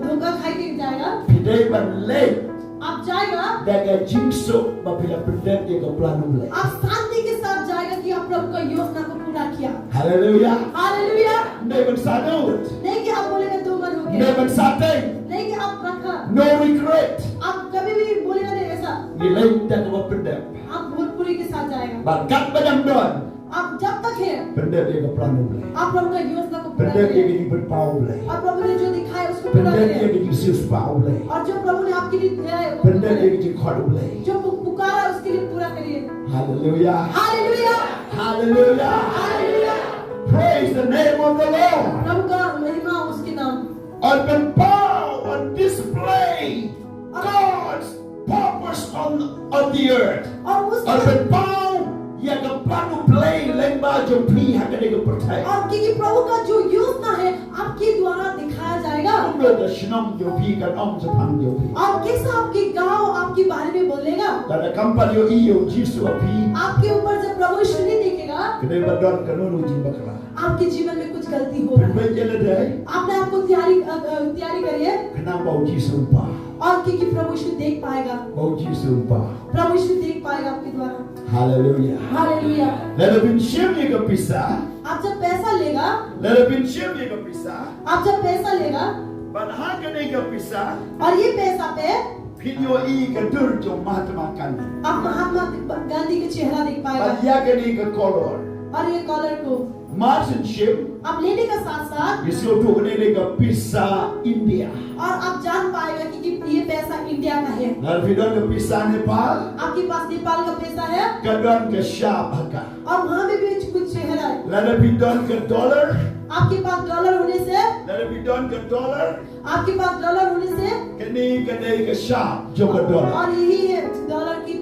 धोखा खाई के जाएगा, Pidai ban late. आप जाएगा, Daga jingso babila pendet dia ke plan play. आप शांति के साथ जाएगा कि प्रभु का योजना को पूरा किया। Hallelujah. Hallelujah. Ndai ban sadut. नहीं कि आप बोले never something, नहीं कि आप रखा, no regret. आप कभी भी बोले ना ऐसा, Nilai tak apa benda. आप भूलपुरी के साथ जाएगा। Bakat banyak don. आप जब तक है, Benda dia ke plan boleh. आप प्रभु का योजना को पूरा Benda dia करें, ke berpau boleh. और प्रभु ने जो दिखाया उसको पूरा Benda dia करें, ke Yesus pau boleh. और जो प्रभु ने आपके लिए दिया है वो Benda करें। dia ke khot boleh. जो पुकारा उसके लिए पूरा करिए। Hallelujah. Hallelujah, Hallelujah. Hallelujah. Praise the name of the Lord. प्रभु का महिमा उसके नाम। On berpau, on display God's purpose on the earth. और उस On berpau yang ke plan play lemba jo pri hak dia ke percaya. और क्योंकि प्रभु का जो योजना है आपके द्वारा दिखाया जाएगा, Mula dah senang jo pi kan om sepang jo pi. और कैसा आपके गांव आपके बारे में बोलेगा, Tada kampan yo iyo Yesus pi. आपके ऊपर जब प्रभु यीशु नहीं देखेगा, Kena badon kanunu jimbakra. आपके जीवन में कुछ गलती हो रहा है। Berbaik jalan dah. आपने आपको तैयारी करिए, Kena bau Yesus pa. और क्योंकि प्रभु यीशु देख पाएगा, Bau Yesus pa. प्रभु यीशु देख पाएगा आपके द्वारा। Hallelujah. Hallelujah. Lalu bin syam ye ke pisah. आप जब पैसा लेगा, Lalu bin syam ye ke pisah. आप जब पैसा लेगा Padahal kena ke pisah. और ये पैसा पे Video i ke dur jo Mahatma Gandhi. आप महात्मा गांधी के चेहरा देख पाएगा, Dia kena ke kolor. और ये कॉलर को Marksmanship. आप लेने का साथ साथ Yesus tu kena ke pisah India. और आप जान पाएगा कि ये पैसा इंडिया का है, Lalu video ke pisah Nepal. आपके पास नेपाल का पैसा है Kadang ke Syam Haka. और वहाँ में भी कुछ चेहरा है। Lalu video ke dollar. आपके पास डॉलर होने से, Lalu video ke dollar. आपके पास डॉलर होने से Kena ke Syam jo ke dollar. और यही है डॉलर की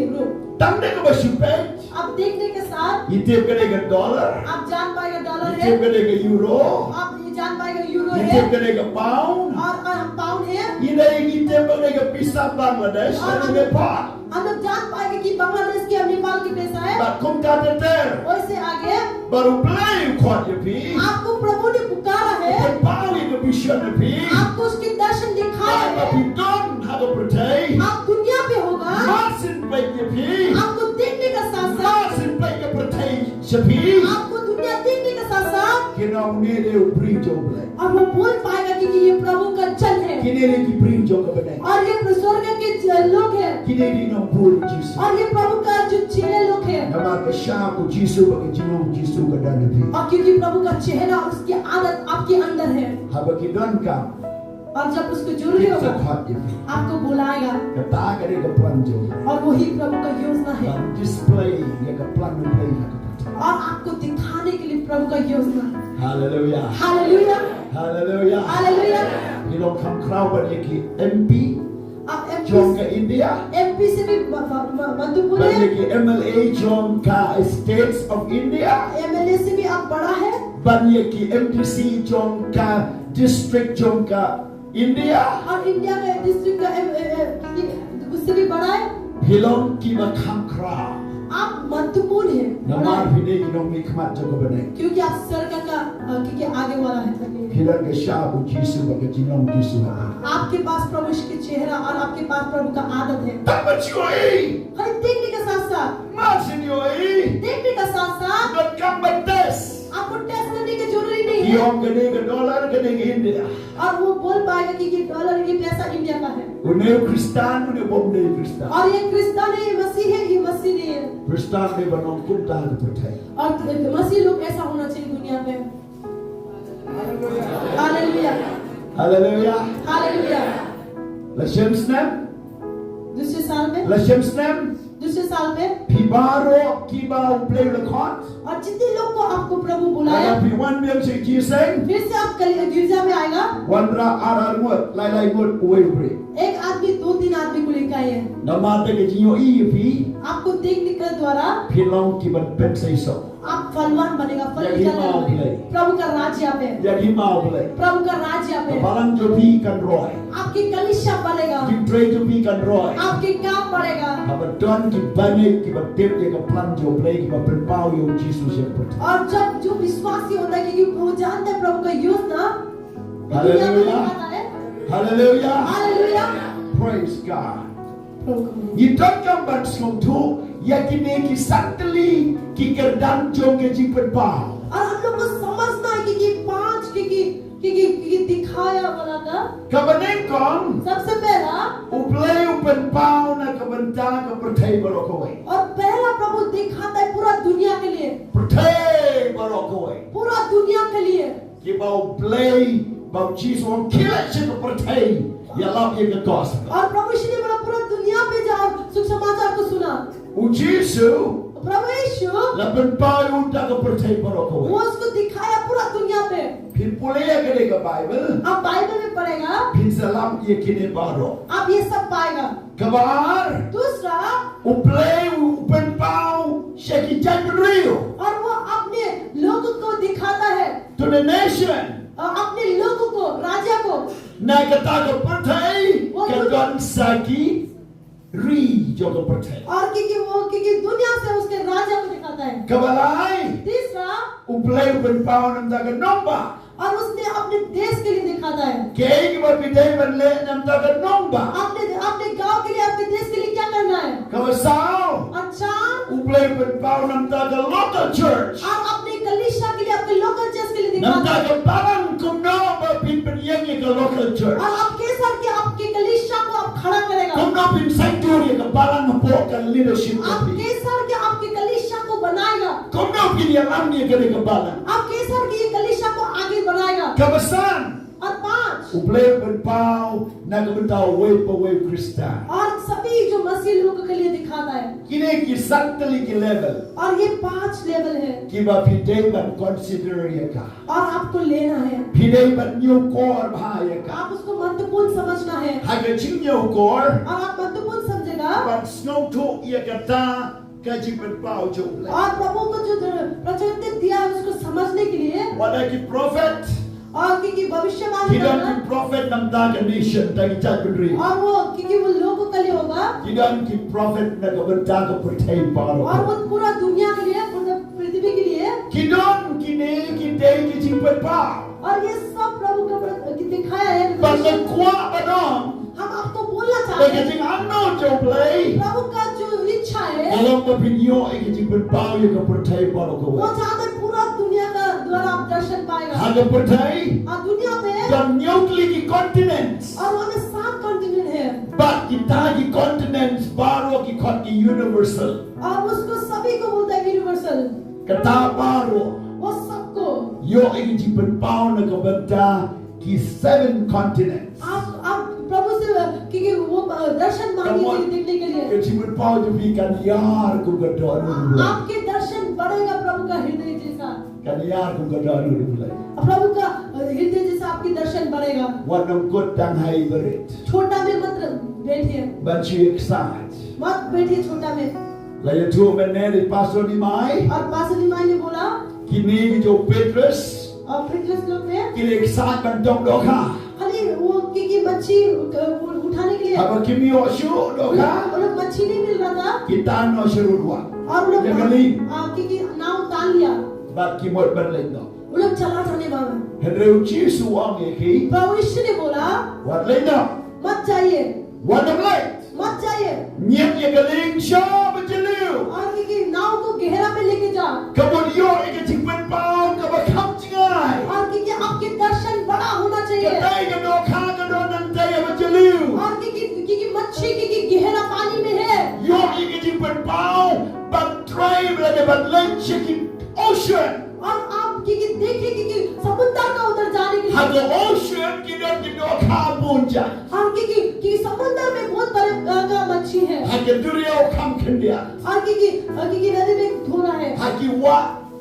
रूप। Tang dia ke bersyukur. आप देखने के साथ Itip kena ke dollar. आप जान पाएगा डॉलर है, Itip kena ke euro. आप ये जान पाएगा यूरो है Itip kena ke pound. और पाउंड है, Ini itip kena ke pisah Bangladesh dan Nepal. हम लोग जान पाएंगे कि बांग्लादेश के और नेपाल के पैसा है। But kum kata ter. वैसे आगे Baru play kuat je pi. आपको प्रभु ने पुकारा है, Kepau ke vision je pi. आपको उसके दर्शन दिखाया Apa है, bidon haga percaya. आप दुनिया पे होगा, Masin baik je pi. आपको देखने का साथ साथ, Masin baik ke percaya sepi. आपको दुनिया देखने का साथ साथ, Kena unire beri jo blai. और वो बोल पाएगा कि ये प्रभु का चल है Kini ni beri jo ke benar. और ये स्वर्ग के लोग हैं Kini ni no bol Jesus. और ये प्रभु का जो चेहरे लोग हैं, Nama ke Syam ku Jesus bagi jinom Jesus ke dalam pi. और क्योंकि प्रभु का चेहरा और उसकी आदत आपके अंदर है, Haba kidon ka. और जब उसको जरूरी Kita होगा kuat je pi. आपको बुलाएगा, Kata kena ke plan jo. और वही प्रभु का योजना है, Dan display ya ke plan play haga percaya. और आपको दिखाने के लिए प्रभु का योजना है। Hallelujah. Hallelujah, Hallelujah. Hallelujah. Ni long kam crowd bagi ki MP आप jom ke India. एमपी से भी मधुपुर Bagi है, ki MLA jom ka States of India. MLA से भी आप बड़ा है, Bagi ki MDC jom ka District jom ka India. और इंडिया का डिस्ट्रिक्ट का उससे भी बड़ा है। Hilong ki makam crowd. आप महत्वपूर्ण है, बड़ा Namar है, bine ki nong mikmat jo ke benar. क्योंकि आप स्वर्ग का क्योंकि आगे वाला है। Hilang ke Syam Jesus bagi jinom Jesus. आपके पास प्रभु के चेहरा और आपके पास प्रभु का आदत है। Tak bercuai. हर देखने के साथ साथ, Masin yoi. देखने का साथ साथ Dan kam betes. आपको टेस्ट करने की जरूरी नहीं है, Yang kena ke dollar kena ke India. और वो बोल पाएगा कि ये डॉलर ये पैसा इंडिया का है, Uneu Kristan uneu bomde Kristan. और ये क्रिस्तान है, ये मसीह है, ये मसीह नहीं है, Kristan ni banong kunta ke percaya. और मसीह लोग ऐसा होना चाहिए दुनिया में। Hallelujah, Hallelujah. Hallelujah. Lashem snap. दूसरे साल में, Lashem snap. दूसरे साल में, Pibaro kibau play record. और जितने लोग को आपको प्रभु बुलाया, Ada piwan biang si jiseng. फिर से आप गिरजा में आएगा, Wandra arar ngut lai ngut uwe bre. एक आदमी 2-3 आदमी को लेकर आए हैं, Nama te ke jinyo i pi. आपको देखने के द्वारा Pilong kibat pen saiso. आप फलवान बनेगा, फल यही निकालने माँ बनेगा। बोले। प्रभु का राज्य यहाँ पे, Jadi mau play. प्रभु का राज्य यहाँ पे, Kepalang jo pi kan roy. आपकी कलिशा बढ़ेगा, Di jo pi kan roy. आपके काम बढ़ेगा, Abadon ki banyak ki batip je ke plan jo play ki berpau yo Jesus yang percaya. और जब जो विश्वासी होता है क्योंकि वो जानता है प्रभु का योजना वो दुनिया में Hallelujah. दिखाता है। Hallelujah. Hallelujah, Praise God. प्रभु का Iton gambar song tu yakini ki satli ki kerdan jo ke ji berpau. और हम लोग को समझना है कि 5 कि दिखा dikhaya wala ka. Kabaningkong, सबसे पहला uplay upenpaw na kabanta ka pertay barokaway. और पहला प्रभु दिखाता है पूरा दुनिया के लिए, Pertay barokaway. पूरा दुनिया के लिए। Ki bau play, bau Jesus on kilat siya ka pertay. Yalap iya ka gospel. और प्रभु यीशु ने बोला पूरा दुनिया पे जाओ सुख समाचार को सुना। O Jesus, प्रभु यीशु lapenpaw unta ka pertay वो barokaway. उसको दिखाया पूरा दुनिया पे। Pinpulaya ka ka Bible. आप बाइबल में पढ़ेगा, Pinsalam iya kini baro. आप ये सब पाएगा। Kabar, दूसरा, uplay upenpaw siya ki Rio और वो अपने लोगों को दिखाता है, to the nation. अपने लोगों को, राजा को। Na kata ka pertay ka don saki ri jo ka pertay. और क्योंकि दुनिया से उसके राजा को दिखाता है। Kabalay, तीसरा, uplay upenpaw nam ka nomba. और उसने अपने देश के लिए दिखाता है। Kaya ki mapiday manle nam ka nomba. अपने गांव के लिए, अपने देश के लिए क्या करना है? Kabasaw, अच्छा, uplay upenpaw nam ka local church. और अपने कलीसिया के लिए, अपने लोकल चर्च के लिए Nam दिखाता है। ka parang kumno pinpenyang ka local church. और आपके सर के आपके कलीसिया को आप खड़ा करेगा। Kumno pin sanctuary ka parang po ka leadership ka. आपके सर के आपके कलीसिया को बनाएगा। Kumno pin yalam ni ka ka parang. आपके सर के ये कलीसिया को आगे बढ़ाएगा। Kabasan, और 5, uplay upenpaw na kabentaw way pa way Krista. और सभी जो मसीह लोगों के लिए दिखाता है। Kini ki santali ki level. और ये 5 लेवल है Kiba pidei ban consider ya ka. और आपको लेना है। Pidei ban new core bhaya ka. आप उसको महत्वपूर्ण समझना है Haga ching new core. और आप महत्वपूर्ण समझेगा। Ban snow to ya kata kaji ban pao jo. और प्रभु को जो प्रचलित दिया है उसको समझने के लिए, Wala ki prophet. और क्योंकि भविष्यवाणी Kidan करना, ki prophet nam ta ka nation ta ki chat bendri. और वो क्योंकि वो लोगों के लिए होगा, Kidan ki prophet na ka benta ka pertai और paro. वो पूरा दुनिया के लिए, पूरा पृथ्वी के लिए। Kidon kini ki dei ki ching ban pao. और ये सब प्रभु का दिखाया है। Ban ka kwa badong. हम आपको बोलना Ta चाहते ki हैं ching anno jo play. प्रभु का जो इच्छा है Alam mo pinyo ay ki ching ban pao ya ka pertai paro ko. वो चाहते पूरा दुनिया का द्वारा आप दर्शन पाएगा। Haga pertai. और दुनिया में Dan nyukli ki continents. और वहाँ में 7 कॉन्टिनेंट है But kita ki continents baru ki konti universal. और उसको सभी को बोलता है यूनिवर्सल। Kata baru. वो सबको Yo ay ki penpao na kabenta ki 7 continents. आप प्रभु से क्योंकि वो दर्शन मांगिए के लिए, देखने के लिए। Ki penpao jo bi kan yar ku gadon. आपके दर्शन बढ़ेगा प्रभु का हृदय जैसा। Kan yar ku gadon ulai. प्रभु का हृदय जैसा आपकी दर्शन बढ़ेगा। Wanam kut tang hai berit. छोटा में मत बैठिए, But she excited. मत बैठिए छोटा में। Laya tu meneri paso ni mai. और पासली माई ने बोला, Kini ki jo Petrus. और फिटनेस लोग ने Kini excited ban dong doka. खाली वो क्योंकि मच्छी उठाने के लिए, Apa kimi oshu doka. वो लोग मच्छी नहीं मिल रहा था Kita no shurudwa. और वो लोग Yang kali. क्योंकि नाव तान लिया, Bat kimot ban lain no. वो लोग चला जाने वाला। Henry uchi suang eki. प्रभु यीशु ने बोला Wat lain no. मत जाइए, Wat am lain. मत जाइए, Nyem ye galing shaw bajelu. और क्योंकि नाव को गहरा में लेके जा, Kabon yo eki chingpen pao kabakam chingai. और क्योंकि आपके दर्शन बड़ा होना चाहिए, Kadai ka do ka ka do nantai bajelu. और क्योंकि मच्छी क्योंकि गहरा पानी में है, Yo eki chingpen pao but tribe la but lain chicken ocean. और आप क्योंकि देखिए क्योंकि समुद्र का उधर जाने के लिए, Hago ocean ki do ka bunja. और क्योंकि समुद्र में बहुत बड़े मच्छी है, Hago durio kam kendia. और क्योंकि नदी में थोड़ा है, Hagi wa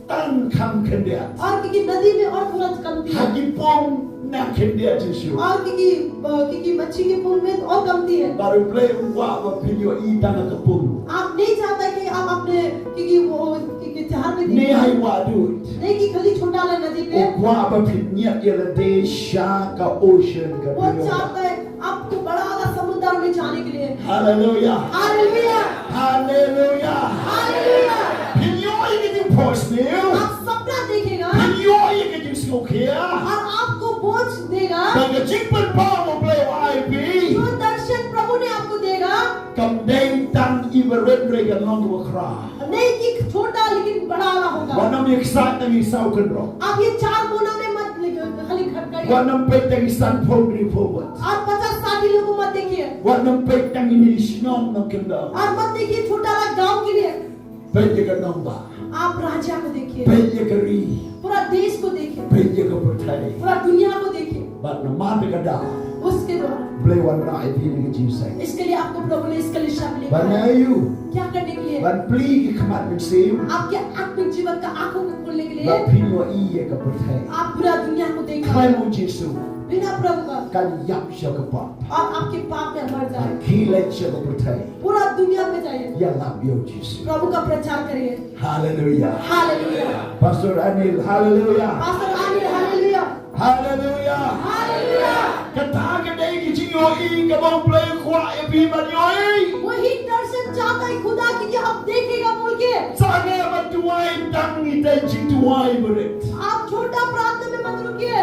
tan kam kendia. और क्योंकि नदी में और थोड़ा कमती है, Hagi pong na kendia jisu. और क्योंकि मच्छी के पुल में और कमती है। Baru play wa wa pinyo i tanga kapung. आप नहीं चाहता कि आप अपने क्योंकि वो क्योंकि त्योहार में Ne hai wa duit. नहीं कि खाली छोटा वाला नदी पे, O wa ba pinya ila de sha ka ocean ka वो pinyo. चाहता है आपको बड़ा वाला समुद्र में जाने के लिए। Hallelujah. Hallelujah, Hallelujah. Hallelujah. Pinyo i ki post new. आप सपना देखेगा Pinyo i ki skokia. और आपको बोझ देगा, Baga chingpan pao play YB. जो दर्शन प्रभु ने आपको देगा, Kam deng tang ibaret rega long wa kra. नहीं कि छोटा लेकिन बड़ा वाला होगा। Wanam excited nang isaw kan ro. आप ये 4 कोना में मत खाली खटखट चाहिए। Wag nang petang isang pogri forward. और 50-60 लोगों मत देखिए Wag nang petang ini sinom ng kenda. और मत देखिए छोटा सा गांव के लिए। Pwede ka nang ba? आप राजा को देखिए, Pwede ka ri. पूरा देश को देखिए, Pwede ka percaya. पूरा दुनिया को देखिए। Ba't naman ka da? उसके द्वारा Blewan na ipinigin Jesus. इसके लिए आपको प्रभु ने इसके लिए शब्द लिखा Ban है। ayu. क्या करने के लिए? Ban pli ikmat ng sim. आपके आत्मिक जीवन का आंखों को खोलने के लिए Ban pinwa iya ka percaya. आप पूरा दुनिया को देखा Kaya mo Jesus. बिना प्रभु का Kan yap siya ka pa. और आपके पाप में मर जाए। Kilat siya ka percaya. पूरा दुनिया में जाइए, Yalap yo Jesus. प्रभु का प्रचार करिए। Hallelujah. Hallelujah. Pastor Anil, hallelujah. Pastor आनिल hallelujah. Hallelujah. Hallelujah. Kata ka day ki yoi ka bang play kwa e pi ban yoi. वही दर्शन चाहता है खुदा कि आप देखेगा बोल के। Sana matuway tang itay ching tuway berit. आप छोटा प्रार्थना में मत रुकिए।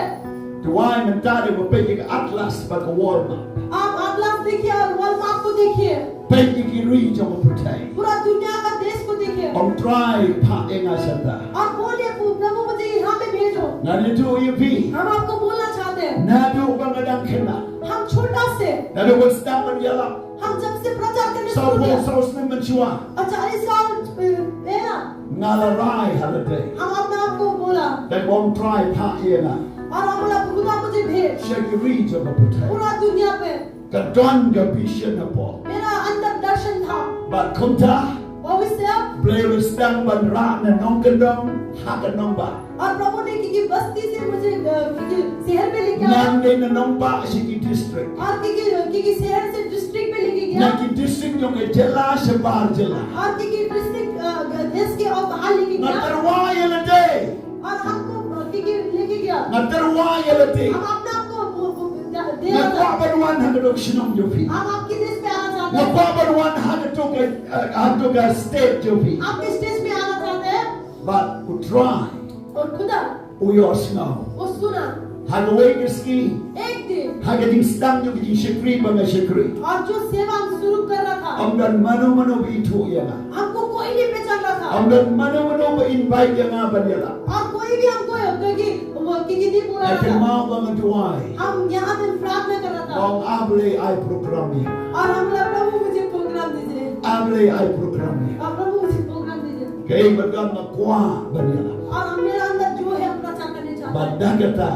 Tuway mentari mo pwede ka atlas pag ka Walmart. आप अटलास देखिए और वॉलमार्ट को देखिए, Pwede ki rin siya mo percaya. पूरा दुनिया का देश को देखिए Ang try pa e nga santa. और बोलिए प्रभु मुझे यहाँ पे भेजो। Nanito yung pi. हम आपको बोलना चाहते हैं, Nado bang adang kena. हम छोटा से Nado bang staman yalap. हम जब से प्रचार करने Sa शुरू po किया sa usman mansiwa. और 40 साल पहला Ngalaray haladay. हम अपने आप को बोला Dahil mo ang try pa e nga. और हम बोला खुदा मुझे भेज Siya ki rin siya mo percaya. पूरा दुनिया पे। Kadon ka vision na po. मेरा अंदर दर्शन था But kunta. भविष्य, Players dang banra na nong kandong hakan nong ba. और प्रभु ने कि बस्ती से मुझे शहर पे लेके आया Nande na nong ba si ki district. और कि शहर से डिस्ट्रिक्ट पे लेके गया Na ki district yung e jela sa bar jela. और कि डिस्ट्रिक्ट देश के और बाहर लेके Na गया tarwaya la day. और हमको कि लेके गया। Na tarwaya la day. हम अपने आप को दे Na रहा था, kwabarwan hagadok sinong jopi. हम आपके देश पे आना चाहते Na हैं, kwabarwan hagadok a state jopi. आपके स्टेज पे आना चाहते हैं। But u try. और खुदा Uyos now. वो सुना Hagaway kiski. एक दिन Hagading stam yung ki shikri ba nga shikri. और जो सेवा हम शुरू कर रहा था Amdan mano bitu yana. हमको कोई नहीं पहचान रहा था Amdan mano ba invite yang nga ba nila. और कोई भी हमको कि नहीं बोल रहा Natin था। mga mga duway. हम यहाँ पे प्रार्थना कर रहा था Ang able ay program niya. और हम बोला प्रभु मुझे प्रोग्राम दीजिए Able ay program niya. और प्रभु मुझे प्रोग्राम दीजिए Kaya bagang nakuha ba nila. और हम मेरा अंदर जो है प्रचार करने चाहता हूँ Badagata.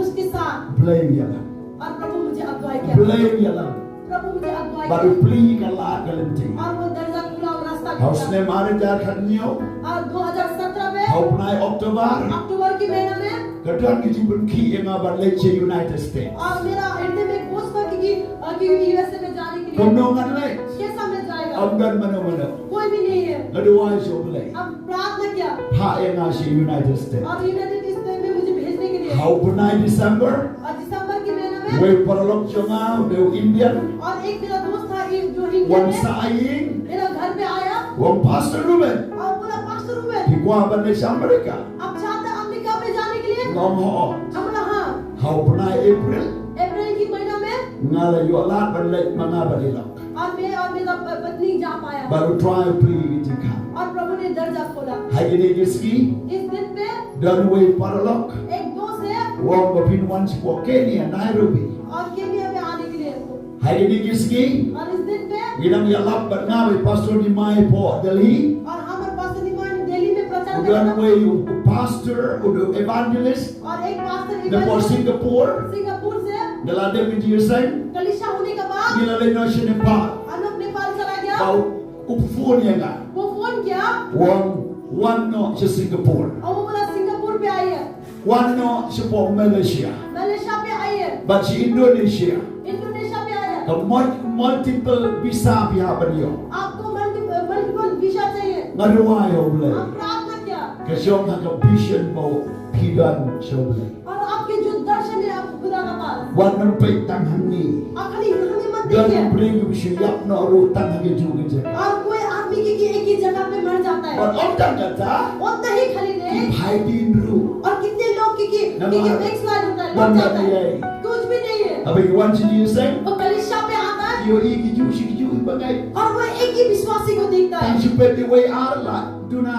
उसके साथ। Blame niya lang. और प्रभु मुझे अगुवाई किया, Blame niya lang. प्रभु मुझे अगुवाई Baru किया pli ka lahat kalinti. और वो दरजा खुला और रास्ता Haus खुला। na marijar kanyo. और 2017 में Hau na October. अक्टूबर के महीने में Kadang ki jibun ki yang nga ba leche United States. और मेरा हृदय में कोस था कि यूएसए में जाने के लिए Kumnongan le. कैसा मिल जाएगा, Amdan mano. कोई भी नहीं है। Otherwise siya blame. हम प्रार्थना किया Ha yang nga si United States. और यूनाइटेड स्टेट में मुझे भेजने के लिए Hau punay December. और दिसंबर के महीने में Way paralog siya nga. Way Indian. और एक मेरा दोस्त था जो इंडिया Wan में sa aying. मेरा घर पे आया Wang Pastor Ruben. और बोला pastor Ruben Higwaban na sa Amerika. आप चाहते हैं अमेरिका में जाने के लिए? Ngam ho. हम बोला हाँ। Hau punay April. अप्रैल की महीना में Ngala yu alat banlek mga balilak. और मैं और मेरा पत्नी जा पाया Baru try pli itika. और प्रभु ने दरजा खोला। Hagini giski. इस दिन पे Dan way paralog. एक दोस्त है Wang bapin wan si po Kenya, Nairobi. और केन्या में आने के लिए Hagini giski. और इस दिन पे Ginang yalap bat nga may pastor ni Mai po Delhi. और हमारे पास निमान दिल्ली में प्रचार Udan करता way pastor o evangelist और एक pastor na po Singapore. Singapore से Dalade video sign. कलिशा होने के बाद Gilalay na siya Nepal. Anoop नेपाल चला गया। Kau upfo niya nga. वो फोन किया One no sa Singapore. और वो बोला सिंगापुर पे आई है, One no sa po Malaysia. Malaysia पे आई है, But si Indonesia. इंडोनेशिया पे आई है। Ka multiple visa bihaban niyo. आपको मल्टीपल वीजा चाहिए। Ngaruay ho blay. हम प्रार्थना किया Kasi yung vision mo, pidan siya blay. और आपके जो दर्शन है आपको खुदा का पास Wan man pay tanghani. आप खाली हमें मत देखिए Dan bring you siyap na ro tanghani juga siya. और कोई आदमी की एक ही जगह पे मर जाता है But on kata, उतना ही खाली नहीं bhai din ru. और कितने लोग की बैकस्लाइड होता है, लौट Wan जाता na है, niyay. कुछ भी नहीं है। Abay wan si Diyosay, वो कलिशा पे आता है iyo ikiju ibagay. और वो एक ही विश्वासी को देखता है Ang supete way arla, duna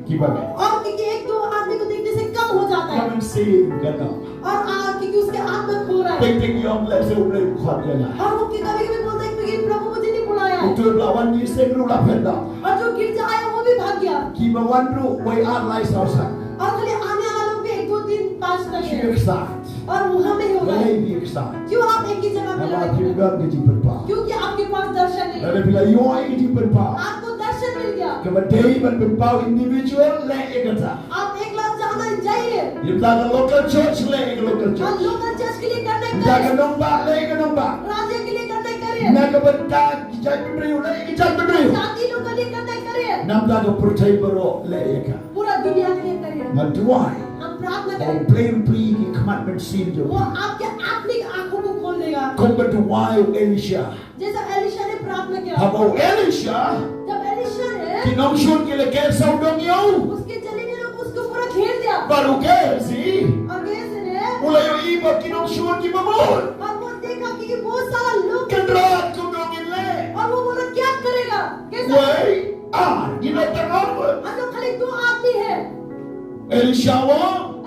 kibagay. और क्योंकि एक दो आदमी को देखने से कम हो जाता है Kaman same gano. और क्योंकि उस उसके आत्मा खो रहा है Ting ting yom le se umle khot le na. और वो कभी-कभी बोलता है कि प्रभु मुझे नहीं बुलाया है Itu lawan ni se gru la phenda. और जो गिरजा आया वो भी भाग गया Ki ba wan ru wai at lai sao sa. और खाली आने वाला लोग भी 1 2 3 5 तक Ki है excited. और वहां में ही होगा Lei bi excited. क्यों आप एक ही जगह पे Nama लगे ki gan ke ji berpa. क्योंकि आपके पास दर्शन नहीं है Ada bila yo ai ji berpa. आपको दर्शन मिल गया Ke ba dei ban berpa individual le ekata. आप एक लाख जाना जाइए Yipla the local church le ek local और church. लोकल चर्च के लिए करने Jaga करें nomba le ek nomba. राज्य के लिए करने करिए Na ke benda jai bedriu le ek jai bedriu. जाति लोग के लिए करने करिए Nam da ko percaya bero le eka. पूरा दुनिया के लिए करिए Maduai. हम प्रार्थना Or करें blame plea ki commandment sin jo. वो आपके आत्मिक आंखों को खोल देगा Compared to why Elisha. जैसा एलिशा ने प्रार्थना किया How about Elisha? जब एलिशा ने Kinongshun ke le ke saudong yo. उसके चले ने लोग उसको पूरा घेर दिया Baru ke si. और गेस ने Mulai yo iba kinongshun ki babon. और वो देखा कि बहुत सारा लोग Kendrat kudongin le. और वो बोला क्या करेगा कैसा Why? Gina tanong. हम लोग खाली 2 आदमी है Elisha wo.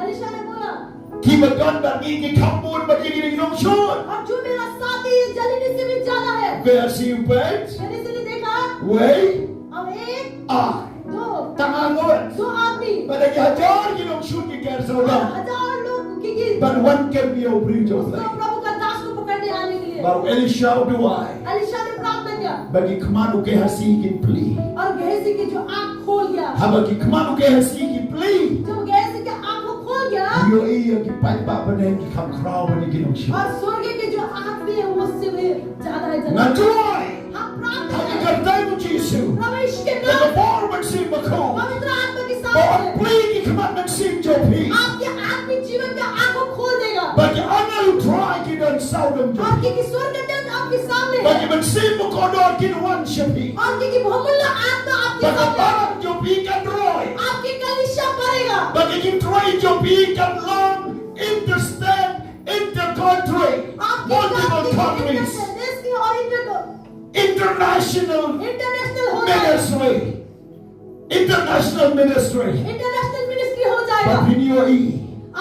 एलिशा ने बोला Ki bagon bagi ki kambun bagi ki kinongshun. और जो मेरा साथी जलीनी से भी ज्यादा है Where see you bet? मैंने इसलिए देखा Why? अब 1 Ah. 2 Tangangon. 2 आदमी Pada ki hajar kinongshun ki ke और saudong. 1000 लोग क्योंकि But one can be a bridge of उसको life. प्रभु का दास को पकड़ने आने के लिए Baru Elisha doai. एलिशा ने प्रार्थना किया Bagi kemanu ke hasi kin pli. और गेहजी की जो आंख खोल गया Habagi kemanu ke hasi kin pli. जब गेहजी की आंख को खोल गया Yo iya ki pai ba bane ki kam krau bane ki nong shi. और स्वर्ग के जो आंख भी है वो उससे भी ज्यादा है ज्यादा Ngadoi. हम प्रार्थना Hagi करें kertai mu Jesu. प्रभु यीशु के Daga नाम bor man sim bako. पवित्र आत्मा के साथ Bor है pli ki kemat man sim jopi. आपके आत्मिक जीवन का आंख को खोल देगा Bagi anal try ki dan saudam jopi. और क्योंकि स्वर्ग का जग आपके सामने है Bagi man sim bukodor kin wan shapi. और क्योंकि बहुमूल्य आत्मा आपके Bagi सामने है barak jopi kan roy. आपकी कलीसिया भरेगा Bagi kin try jopi kan long interstate intercountry. आपकी Multiple countries. देश की और International इंटरनेशनल हो जाएगा ministry. International ministry. International ministry हो जाएगा Papinyo i.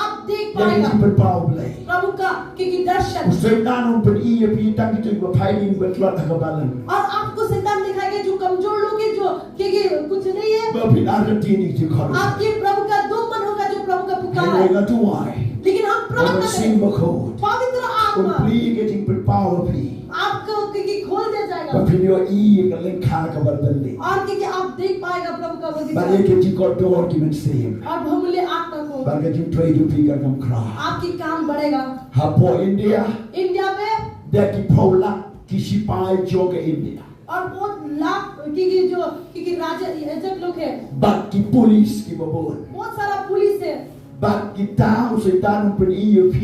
आप देख Yang पाएगा iti berpaublay. प्रभु का क्योंकि दर्शन Usaitan pen iya pitang itu berpailing berkeluar kebalan. और आपको शैतान दिखाएगा जो कमजोर लोग हैं जो क्योंकि कुछ नहीं है Berpin Argentina itu kalau. आपके प्रभु का 2 मन होगा जो प्रभु का पुकार Hai है dengan tuai. लेकिन हम प्रार्थना Orang करें sim berkod. पवित्र आत्मा Umpli getting berpaublay. आपको क्योंकि खोल दिया जाएगा Papinyo i kaleng khar kebalbali. और क्योंकि आप देख पाएगा प्रभु का वो Balik दिशा getting kotor kimen sim. और बहुमूल्य आत्मा को Balik getting trade you pick kam kra. आपकी काम बढ़ेगा Hapo India. इंडिया में Daki paula kisipai joga India. और बहुत लाख क्योंकि राजा एजेंट लोग हैं Baki polis ki babon. बहुत सारा पुलिस है Baki tahu setan pen EUP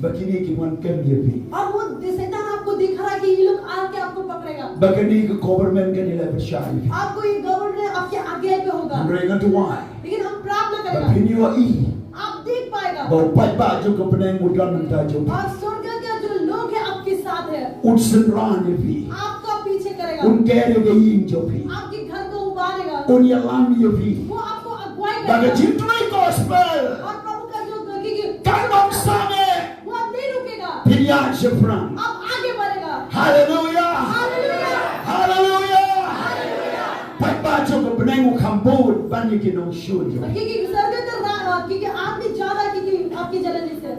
bakini ki man kem EUP. और वो शैतान आपको दिखा रहा है कि ये लोग आके आपको पकड़ेगा Bakini ke government kan ila bersyai. आपको ये गवर्नर आपके आगे पे होगा Mereka tuai. लेकिन हम प्रार्थना करेगा Bakini wa i. आप देख पाएगा Bau pai baju ke peneng mudan mentajo. और स्वर्ग के जो लोग हैं आपके साथ है Unsen ran EUP. आपका पीछे करेगा Un kere ke yin jopi. आपके घर को उबारेगा Un yalam EUP. वो आपको अगुवाई Baga करेगा jintrai gospel. और प्रभु का जो क्योंकि Kanong sange. वो अब नहीं रुकेगा Pilihan seberang. अब आगे बढ़ेगा Hallelujah. Hallelujah Hallelujah. Pai baju ke peneng ukambut bani ki nong shud. क्योंकि स्वर्ग का क्योंकि आदमी ज्यादा क्योंकि आपकी जलने से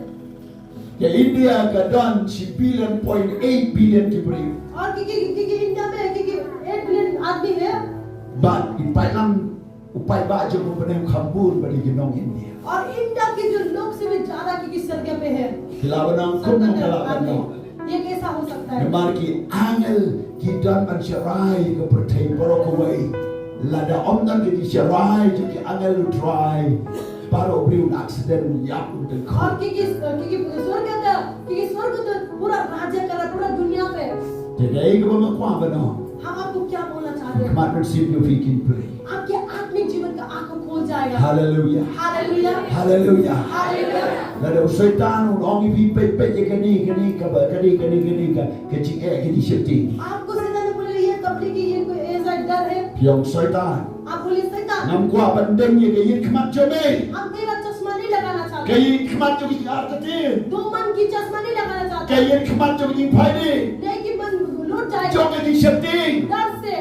Ya India ka don 9.8 billion ki beri. और क्योंकि इंडिया में क्योंकि 8 बिलियन आदमी है But ipai lam upai baju ke peneng ukambut bani ki nong India. और इंडिया के जो लोग से भी ज्यादा क्योंकि स्वर्ग पे है Kilabanang स्वर्ग kuno के kilabanang. आदमी ये कैसा हो सकता है Nemar ki angel ki don ansyarai ke pertai borokawai. Lada omdan ki syarai ju ki angel try. Baru beri un accident yak untuk और kau. क्योंकि स्वर्ग तो पूरा राज्य कर रहा है पूरा दुनिया पे Jadi ke bama kuah bano. हम आपको क्या बोलना चाहते हैं Kemarin sim you fikin play. आपके आत्मिक जीवन का आंखों खोल जाएगा Hallelujah. Hallelujah Hallelujah. Hallelujah Lalu syaitan orang ini pepek je kini ka kecik kini syaitan. आपको शैतान ने बोले ये कपड़े की ये कोई ऐसा डर है Yang syaitan आप बोले शैतान nam kuah bandeng je ke yit kemat jome. हम तेरा चश्मा नहीं लगाना चाहते चाहता, Kayin kemat jo ki artatin. दो मन की चश्मा नहीं लगाना चाहता, Kayin kemat jo ki phaidi. नहीं कि मन लूट Jo जाएगा ki shakti. डर से।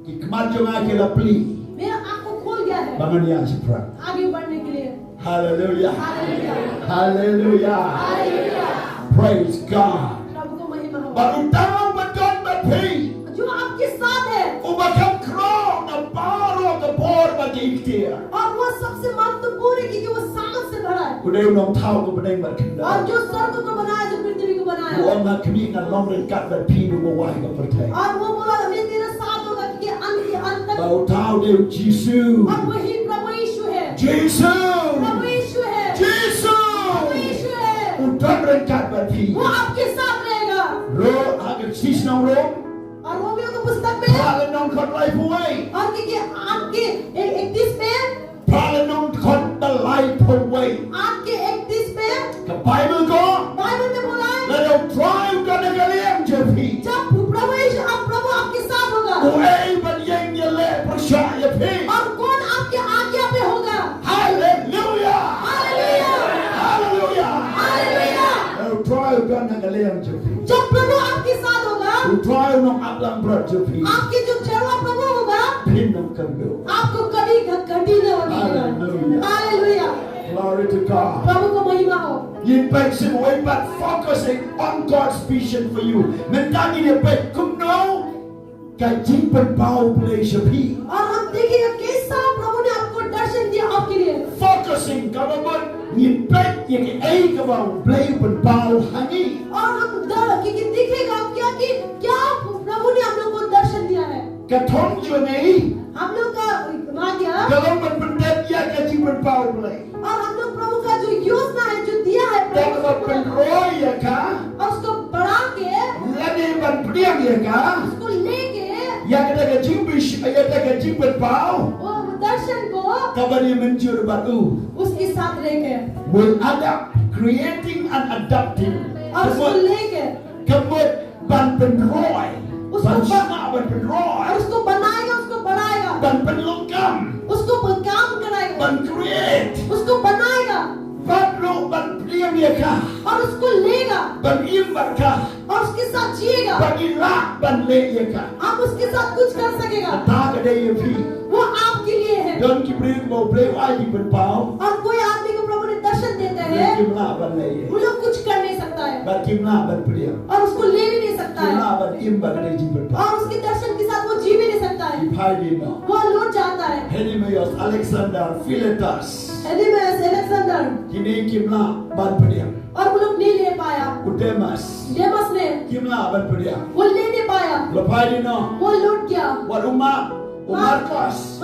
Ki kemat jo nga ke la pli. मेरा आँख को खोल गया है Bangan ya sipra. आगे बढ़ने के लिए। Hallelujah. Hallelujah, Hallelujah. Hallelujah, Praise God. प्रभु को महिमा हो। Barutang baton bapi. जो आपके साथ है Ubakam crown na paro the bor batiktir. और वो सबसे महत्वपूर्ण है क्योंकि वो सामर्थ से भरा है, Udeu nom thau ko badeng और barkenda. जो स्वर्ग को बनाया, जो पृथ्वी को बनाया, Buon na kami nga long ren kat bat pinu mo wai ka pertai. और वो बोला मैं तेरे साथ होगा क्योंकि अंत के अंत तक। Bau thau deu Jisu. और वही प्रभु यीशु है, Jisu. प्रभु यीशु है, Jisu. प्रभु यीशु है, Udam ren kat bat pi. वो आपके साथ रहेगा। Ro agar sis nong ro. और रोमियो की पुस्तक में Pala nong kot life away. और क्योंकि आपके 31 में, Pala nong kot the life away. आपके 31 में The Bible go. बाइबल में बोला है Let them drive ka na galiem jepi. जब प्रभु यीशु अब प्रभु आपके साथ होगा Uay ban yang ye le percaya pi. और कौन आपके आज्ञा पे होगा। Hallelujah. Hallelujah, Hallelujah. Hallelujah. Let them drive ka na galiem jepi. जब प्रभु आपके साथ होगा, You drive nong ablang berat jepi. आपके जो चरवा प्रभु होगा, Pin nong kendo. आपको कभी घटी न होगी। Hallelujah. Hallelujah, Glory to God. प्रभु को महिमा हो। You back some way, but focusing on God's vision for you. Mentang ini baik kumno kaji berbau Malaysia pi. और हम देखेंगे कैसा प्रभु ने आपको दर्शन दिया आपके लिए। Focusing government ni baik yang ai kebau play berbau hani. और हम क्योंकि दिखेगा क्या कि क्या प्रभु ने हम लोग को दर्शन दिया है। Katong jo ni हम लोग का भाग्य government bendep ya kaji berbau play. और हम लोग प्रभु का जो योजना है जो दिया है प्रभु Government को, benroy ya ka. और उसको बढ़ा के Lagi ban priang ya ka. उसको लेके Ya kita kaji bish ya kita kaji berbau. वो दर्शन को Kabar yang mencuri batu. उसके साथ लेके Will adapt, creating and adapting. और उसको लेके Kemud ban penroy, Usku ban ba- sma ban और penroy, उसको बनाएगा, उसको बढ़ाएगा, ban penlukam, उसको काम कराएगा, ban create, उसको बनाएगा ban lo ban priam yaka, और उसको लेगा ban imbaka, और उसके साथ जिएगा। ban ilak ban le yaka. आप उसके साथ कुछ कर सकेगा, Tak ada yafi. वो आपके लिए है। Don ki beri mau play wajib berpau. और कोई आदमी को प्रभु ने दर्शन देते हैं, Kimla ban le. वो लोग कुछ कर नहीं सकता है Ban kimla ban priam. और उसको ले भी नहीं सकता है Kimla ban imbaka le jib berpau. और उसके दर्शन के साथ वो जी भी नहीं सकता है, Ipai di no. वो लौट जाता है। Henimeos Alexander Philetas. एलिमेस, Alexander Kini kimla ban priam. और वो लोग नहीं ले पाया, Udemas. डेमस ने Kimla ban priam. वो ले नहीं पाया, Lepai di no. वो लौट गया। Wat umat. Umarkas.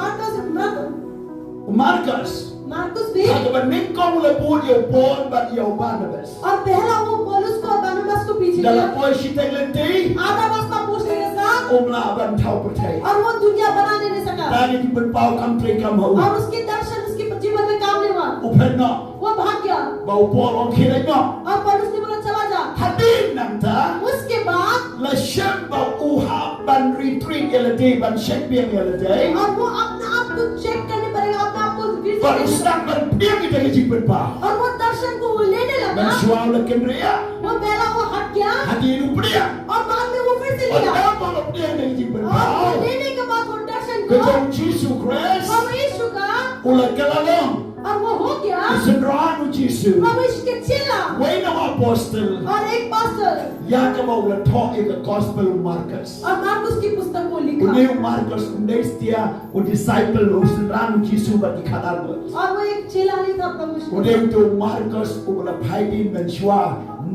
Umarkas. Marcus भी Kagaban mingkong lebut yo bon bat yo Barnabas. और पहला वो पौलुस को और बरनबास को पीछे Dalam किया, poi siteng lenti. आधा रास्ता पूछने के साथ Umla ban tau pertai. और वो दुनिया बनाने नहीं सका Tadi di berpau kam tri kam hau. और उसके दर्शन उसके जीवन में काम नहीं हुआ, Upen no. वो भाग गया Bau pol on kira no. और पौलुस ने बोला चला जा। Hadin nang ta. उसके बाद La shem bau uha ban retreat yelade ban shek biang yelade. और वो अपने आप को चेक करने पड़ेगा, अपने आप को फिर से Ban देखना। ustang ban biang kita ke berpau. और वो दर्शन को वो लेने Ban लगा, suau le kendria. वो पहला वो हट गया Hadi nu priang. और बाद में वो फिर से Wat लिया apa lo priang ke और berpau. वो लेने के बाद वो दर्शन को Ketong Jesus Christ. प्रभु यीशु का Ulat kalalong. और वो हो गया Isendranu Jesus. प्रभु यीशु के चेला Way no apostle. और एक pastor Yakaba ulat talk in the gospel of Marcus. और मार्कुस की पुस्तक को लिखा Uneu Marcus undestia u disciple usendranu Jesus bat dikhatar. और वो एक चेला नहीं था प्रभु यीशु का। Uneu tu Marcus ulat haidin ben shwa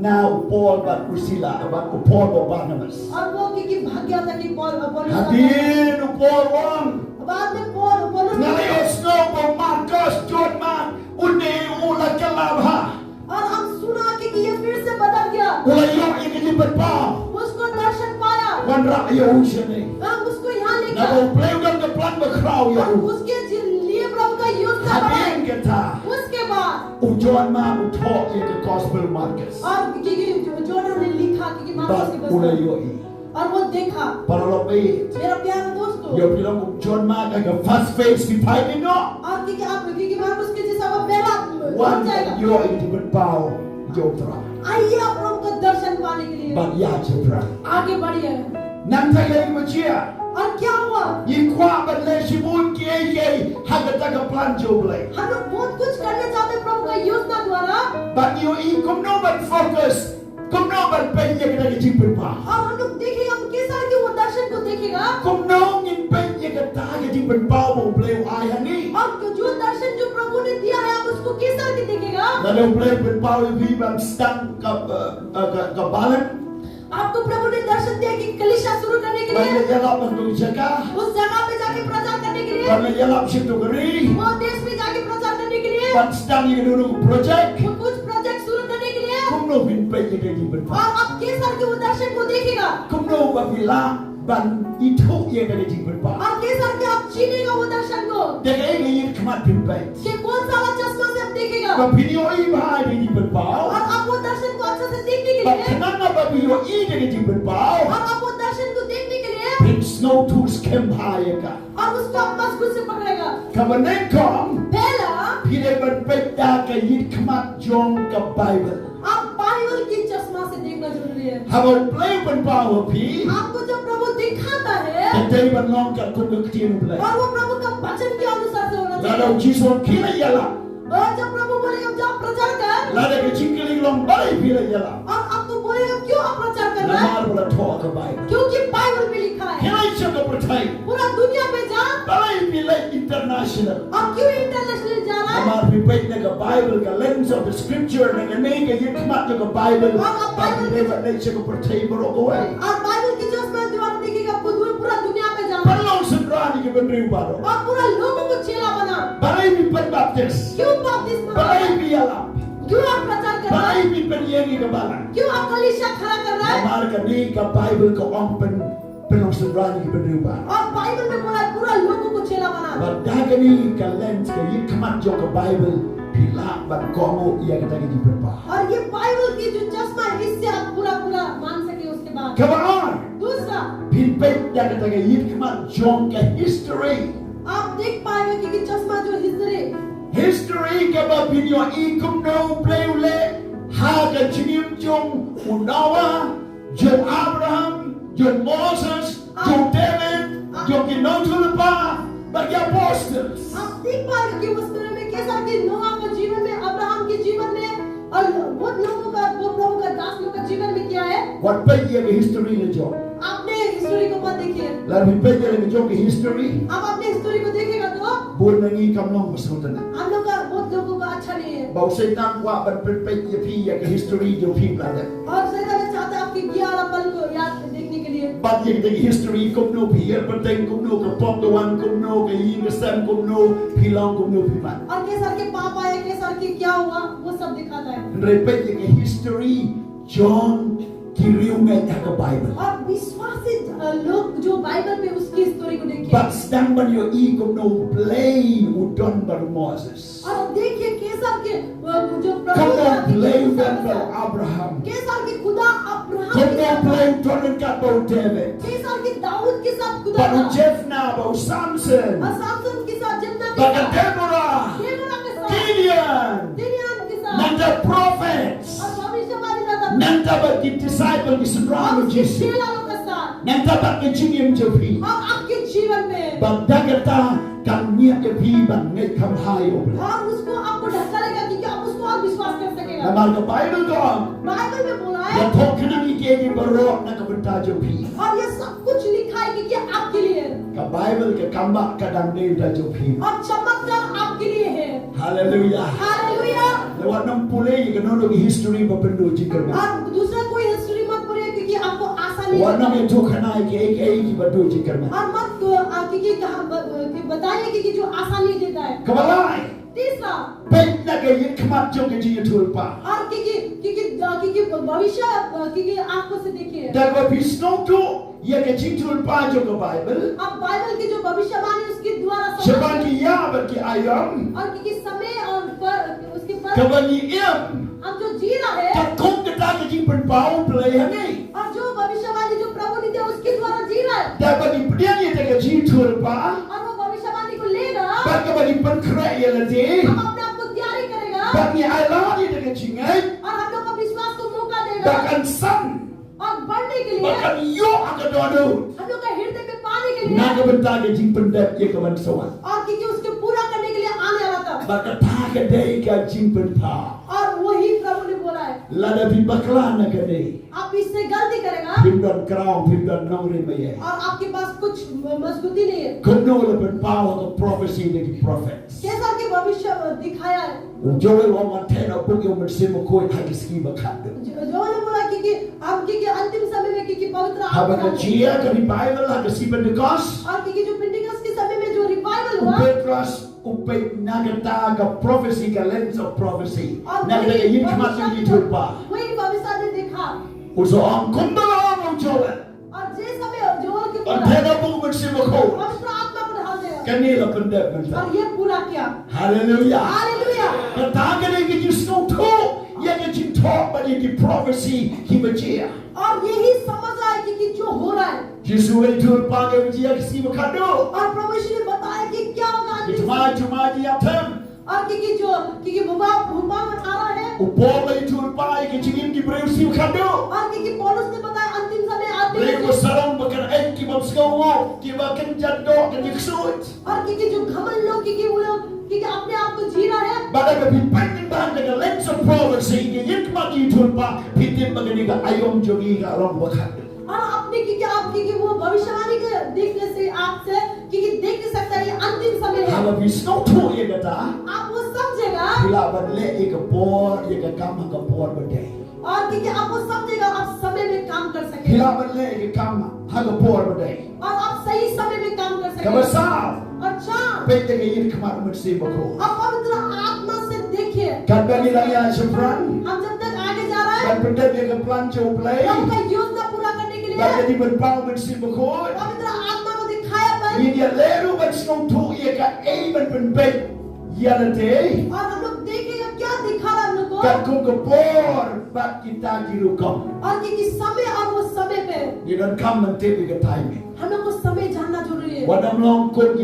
now Paul bat usila bat Paul bat Barnabas. और वो क्योंकि भाग्य था कि पौलुस Hadin u Paul won. बाद में पौलुस Ngalios no bo Marcus John man uneu ulat kalabha. और हम सुना कि ये फिर से बदल गया, Ulat yo ini berpau. उसको दर्शन पाया, Wan rak yo usene. हम उसको यहाँ ले Na गया bo play dan ke plan bekrau और ya. उसके लिए प्रभु का योजना बनाया। Hadin kita. उसके बाद Ujuan ma utok ye ke gospel Marcus. और क्योंकि जोना ने लिखा कि मार्कुस की But ula पुस्तक yoi. और वो देखा Para lobit. मेरा प्यारा दोस्तों Yo bilang ujuan ma ka first face ki pai ni no. और क्योंकि आप क्योंकि मार्कुस के जैसा वो पहला Wan जाएगा। yo itu berbau jotra. आइए आप प्रभु का दर्शन पाने के लिए Bak ya jotra. आगे बढ़िए। Nam ta lagi macam. और क्या हुआ? Yi kwa ban le shibun kiai hagata ka plan joble. हम लोग बहुत कुछ करने चाहते हैं प्रभु का योजना द्वारा, Bak yo I kum no ban focus. Kum no ban penye ka lagi jipin pa. और हम लोग देखेंगे, हम किस तरह के वो दर्शन को देखेगा, Kum no ngin penye ka ta ka jipin pa mo bleu ai hani. और जो दर्शन जो प्रभु ने दिया है आप उसको किस तरह के देखेगा। Lalu bleu ben pa vi ban stang ka balan. आपको प्रभु ने दर्शन दिया कि कलीसिया शुरू करने के Ban le लिए, yalap ban jaga. उस जगह पे जाके प्रचार करने के लिए, Ban le yalap situ geri. वो देश में जाके प्रचार करने के लिए, Ban stang yi dulu project. वो कुछ प्रोजेक्ट शुरू करने के लिए, Kum no bin penye ka jipin pa. और आप किस तरह के वो दर्शन को देखेगा, Kum no ba bila ban itu ye ka jipin pa. और किस तरह के आप चीनेगा वो दर्शन को, Dega ye yi kmat bin pai. कि कौन सा वाला चश्मा से आप देखेगा, Ba video I ba di jipin pa. और आप वो दर्शन को अच्छे से देखने के Ba लिए, kenanga ba video I de jipin pa. और आप वो दर्शन को देखने के लिए, Bin snow tools kem ha ye ka. और उसको आप मजबूत से पकड़ेगा। Kabanen kom पहला pide ban pekta ka yit kmat jong ka Bible. आप बाइबल की चश्मा से देखना जरूरी है। Habo play ban power pi. आपको जब प्रभु दिखाता है Dai ban long ka kum ka tien play. और वो प्रभु का वचन के अनुसार से होना Lalu चाहिए, Jesus kila yala. और जब प्रभु बोलेगा जाओ प्रचार कर, Lalu ke cingkling long bali pila yala. और आपको बोलेगा क्यों आप प्रचार कर रहे हैं, Lamar bala talk ka Bible. क्योंकि बाइबल में लिखा है। Kila chaka percaya. पूरा दुनिया में जा, Bali pila international. और क्यों इंटरनेशनल जा रहा है, Amar pipay na ka Bible ka lens of the scripture na ganay ka yit kmat na ka Bible. Pag never na siya ka percaya baro ko ay. और बाइबल की चश्मा द्वारा देखिएगा आपको पूरा दुनिया में जाना, Palong sendrani ka benriw baro. और पूरा लोगों को चेला बना। Balay mi panbaptis. क्यों बपतिस्मा कर रहा Balay है, mi alam. क्यों आप प्रचार कर रहे Balay हैं, mi panyengi ka balang. क्यों आप कलीसिया खड़ा कर रहा है, Amar ka ni ka Bible ka ompen palong sendrani ka benriw baro. और बाइबल में बोला है पूरा लोगों को चेला बना। Badagani ka lens ka yit kmat jo ka Bible. Pila ban komo iya ka tagi jiperpa. और ये बाइबल की जो चश्मा है इससे आप पूरा मान सके। उसके बाद Kabaan. दूसरा Pinpay na ka tagi yit kmat jong ka history. आप देख पाएंगे कि चश्मा जो History ka ba binyo ikum no pleule ha ka chingim jong unawa John Abraham John Moses John David John Kinotulpa bagi apostles. आप देख पाएंगे कि उस तरह में कैसा कि नोआ के जीवन में, अब्राहम के जीवन में, और वो लोगों का, वो प्रभु का दास लोग का जीवन में क्या है। What pay ye ka history le jo. आपने हिस्ट्री को मत देखिए, Lalu pay ye le jo ka history. आप अपने हिस्ट्री को देखिएगा तो Bun nangi kam long masautan. हम लोग का बहुत लोगों का अच्छा नहीं है, Bau setan wa ban pay ye pi ye ka history jo pi blada. और शैतान चाहता है आपकी 11 पल को याद देखने के लिए। But ye ka history kum no pi ye pateng kum no ka pop the one kum no ka yin ka sam kum no pi long kum no pi man. और कैसर के पाप आए, कैसर के क्या हुआ वो सब दिखाता है। Repay ye ka history John kiriu ngai ka Bible. और विश्वासी लोग जो बाइबल में उसकी स्टोरी को देखिए, But stand ban yo ikum no play udon bar Moses. और देखिए कैसर के जो प्रभु Come का on play udon bar Abraham. कैसर के खुदा अब्राहम Come के on साथ, play udon ka bau David. कैसर के दाऊद के साथ खुदा Baru था, Jefna bau Samson. और सामसन के साथ, जन्ना के Baga साथ, Deborah. देवरा के साथ, Gideon. दिनियान के साथ, Nanda prophets. और भविष्यवाणी दाता, Nanda bagi disciple ki और sebrang उसके Jesus. चेला लोग के साथ, Nanda bagi jingim jopi. और आपके जीवन में, Bagdagata kan niat ke pi bang ngai kam hai oble. और उसको आपको ढकेलेगा क्योंकि आप उसको और विश्वास कर सकेगा। Namar ka Bible dong. Bible में बोला Ya है, thokna ni ke ni barok na ka benta jopi. और ये सब कुछ लिखा है क्योंकि आपके लिए है, Ka Bible ke kamba kadang ni da jopi. और चमत्कार आपके लिए है। Hallelujah. Hallelujah. Lewat 60 ye ke nono ki history bapendo jikar. और दूसरा कोई हिस्ट्री मत पढ़िए क्योंकि आपको आसानी Warna me thokna ke ki bado jikar. और मत क्योंकि बताइए कि जो आसानी देता है। Kabalai. तीसरा, Pek na ke yit kmat jo ke ji tulpa. और क्योंकि भविष्य क्योंकि आंखों से देखिए, Dago pisno tu ye ke ji tulpa jo ke Bible. आप बाइबल की जो भविष्यवाणी उसके द्वारा समझ, Sebagi ya bagi ayam. और क्योंकि समय और उसके पर Kabani im. हम जो जी रहा है, Takong kita ke ji berbau play hani. और जो भविष्यवाणी जो प्रभु ने दिया उसके द्वारा जी रहा है, Dapat dipedian ye ke ji tulpa. और वो भविष्यवाणी को लेगा, Bagi bagi penkrai ye lagi. हम अपने आप को तैयारी करेगा, Bagi alani dengan jingai, और हम लोग का विश्वास को मौका देगा bahkan san, और बढ़ने के लिए bahkan yo akan doa. हम लोग का हृदय में पाने के लिए Naga bentar ke jing pendap ye kawan sawan. और क्योंकि उसके पूरा करने के लिए आने वाला था Baka ta ke dei ka jing pendpa. और वही प्रभु ने बोला है Lada bi bakla na ke dei. आप इससे गलती करेगा Pimdan kraung pimdan nongre maye. और आपके पास कुछ मजबूती नहीं है Kuno le pendpa ke prophecy de prophets. कैसा के भविष्य दिखाया है Joel wa mantena book yo mersimo koi hagiski bakad. जो ने बोला कि आप कि अंतिम समय में कि पवित्र Haba आत्मा ke chia ke revival hagisi Pentecost. और कि जो पेंटिकस के समय में जो रिवाइवल हुआ Petros upai nagata ka prophecy ka lens of prophecy. और Nagata ka yin kmat भविष्य ni tulpa. वही भविष्य ने देखा Uso ang kumbala ang Joel. और जे समय जो के Ang बोला tena book mersimo koi. पवित्र आत्मा पर ढाल देगा Kanila pendap mentah. और ये पूरा किया Hallelujah. Hallelujah Katagane ke jusno to ye ke jin talk but ye prophecy ki bajia. और यही समझ रहा है कि जो हो रहा है Jisu le tul page bajia kisi bakado. और प्रभु यीशु ने बताया कि क्या होगा अंतिम Itma समय। juma di atem. और कि भूपा में आ रहा है Upol le tul page ke jingin ki breu si bakado. और कि पौलुस ने बताया अंतिम समय आते Breu हैं ko sarong bakan ek ki babskawo ki bakan jaddo ke diksut. और कि जो घमंड लोग कि वो लोग कि अपने आप को जी रहा है Bada ke pipanin bahan dengan lens of prophecy ke yikma ki tul pa pitin bagani ka ayom jogi ka rong bakado. और अपने कि आप कि वो भविष्यवाणी के देखने से आपसे कि देख नहीं सकता ये अंतिम समय है Kalau bisno to ye kata. आप वो समझेगा Bila badle ek por ye ka kam ka por badai. और कि आप वो समझेगा आप समय में काम कर सकेंगे Bila badle ek kam ha ka por badai. और आप सही समय में काम कर सकेंगे Kabasa अच्छा pete ke yin kemar mersi bako. आप पवित्र आत्मा से देखिए Kada ni raya shafran. हम जब तक आगे जा रहे हैं Dan benda ye ka plan cho play. प्रभु का योजना पूरा करने के लिए Bada di berpau mersi bako. पवित्र आत्मा को दिखाया पर Ni dia leru batsno to ye ka amen ben bet. Yalate और हम लोग देखेंगे क्या दिखा रहा है हम लोग को kan ko ka por bat kita girukom. और कि समय और वो समय पे Ye dan kam mante be ka timing. हम लोग को समय जानना जरूरी है Wadam long kun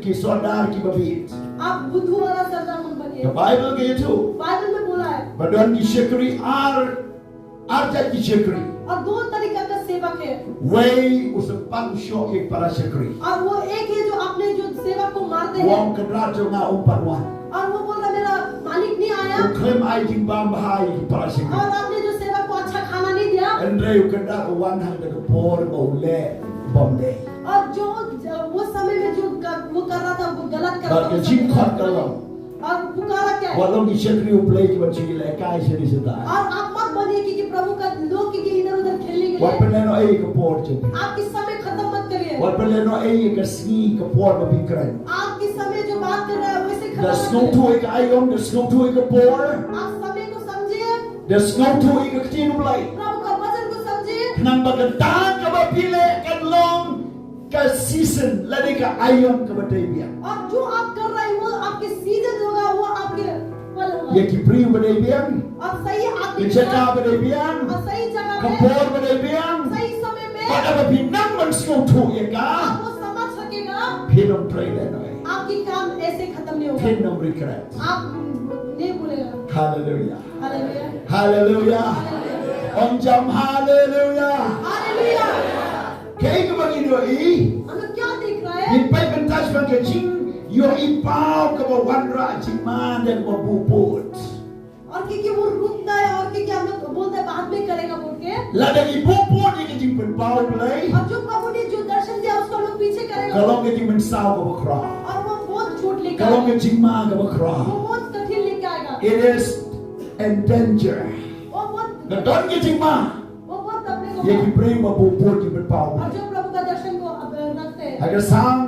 ki sodar ki babit. आप बुद्धू वाला सरदार मन बनिए The Bible ke itu. Bible में बोला है Badan ki syukuri arja ki syukuri. और दो तरीका का सेवक है Way usapang syok ek para syukuri. और वो एक है जो अपने जो सेवक को मारते हैं Wong kedrajo nga umparwan. और वो बोल रहा मेरा मालिक नहीं आया Uklem ay jing bam bahai ki para syukuri. और आपने जो सेवक को अच्छा खाना नहीं दिया Andre ukendar wan hang de por maule bomde. और जो वो समय में जो वो कर रहा था वो गलत कर रहा But था ke jing khot kalong. और पुकारा क्या है Walong ki syukuri uplay ki bachi le kai seri sedar. और आप मत बनिए कि प्रभु का लोग कि इधर उधर खेलने के Wat लिए peneno ay ka por chupi. आपकी समय खत्म मत करिए Wat peneno ay ka ski ka por mabikran. आपकी समय जो बात कर रहा है वैसे खत्म Das मत no करिए to ek ayom, das no to ek por. आप समय को समझिए Das no to ek ktinu blay. प्रभु का वचन को समझिए Nang bagandang ka ba pile kan long ka season ladi ka ayom ka ba taybia. और जो आप कर रहे हैं वो आपके सीजन होगा वो आपके फल Ye होगा ki priu ba taybian. और सही आपके Ki chaka ba taybian. और सही जगह Ka में por ba taybian. सही समय में Ba ba pinang man sno to ye आप ka. वो समझ सकेगा Pinong pray le no. आपकी काम ऐसे खत्म नहीं होगा Pinong regret. आप नहीं भूलेगा Hallelujah. Hallelujah Hallelujah. Om jam hallelujah. Hallelujah Kay ka magino i. हम लोग क्या देख रहे हैं Di pay pentas man ka jing yo ipaw ka ba wanra jing man dan mabupot. और क्योंकि वो रुकता है और क्योंकि हम लोग बोलते हैं बाद में करेगा बोल के Lada ibupot ni ka jing penpaw play. और जो प्रभु ने जो दर्शन दिया उसको हम लोग पीछे करेगा Kalau ka jing mensaw ka ba kra. और वो बहुत झूठ लेकर Kalau आएगा ka jing ma ka ba वो kra. बहुत कठिन लेके आएगा It is in danger. वो बहुत Nadon ka jing ma. वो बहुत दबने को Ye ki pray mabupot ki penpaw. और जो प्रभु का दर्शन को अब रखते हैं Aga sang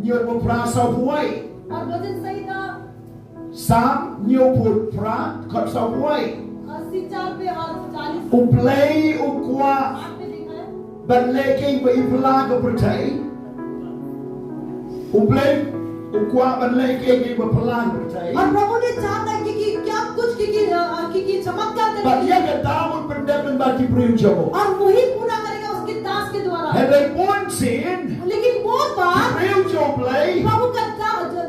nyo mo prasa buhay. और वचन सही था Sang nyo put pra kot sa buhay. 80 पे और 40 Uplay ukwa पे देखा है banleke ba ipla ka percay. Uplay ukwa banleke ba pala ka percay. और प्रभु ने चाहता है कि क्या कुछ कि चमत्कार But करेगा ya ka tawon pendapat ba ki priyo jabo. और वही पूरा करेगा उसके दास के द्वारा Had they born sin, लेकिन वो बात priyo jo play. प्रभु का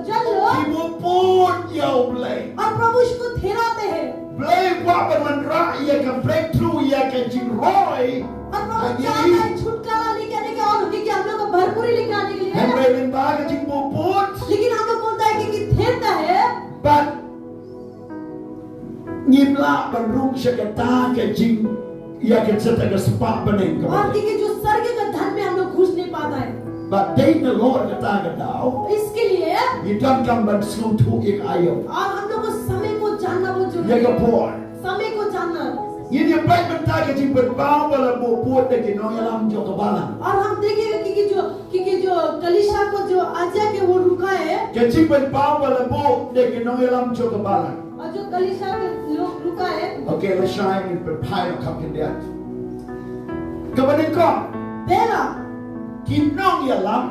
जल Ki mo put jauh belai. और प्रभु इसको ठहराते हैं Belai buat bermandra ia ke breakthrough ia ke jinroi. और प्रभु चाहता है छुटकारा लेके आने के और क्योंकि हम लोग को भरपूरी लेके आने के लिए Henry minta ke jimbuput. लेकिन हम लोग बोलता है कि ठहरता है But ngimla berung sekata ke jing ia ke serta ke sepak bening ke. और क्योंकि जो स्वर्ग का धन में हम लोग घुस नहीं पाता है But they the Lord kata ke tau. इसके लिए You don't come but slow to ik ayo. और हम लोग को समय को जानना बहुत Ia जरूरी ke है por. समय को जानना Ini yang baik minta ke jing berbau bala buput de ke no yalam jo ke balang. और हम देखेंगे क्योंकि जो कलीसिया को जो आज्ञा के वो रुका है Ke jing berbau bala bu de ke no yalam jo ke balang. और जो कलीसिया के लोग रुका है Okay, let's shine in berpai come in there. Kemudian kau पहला kinong yalam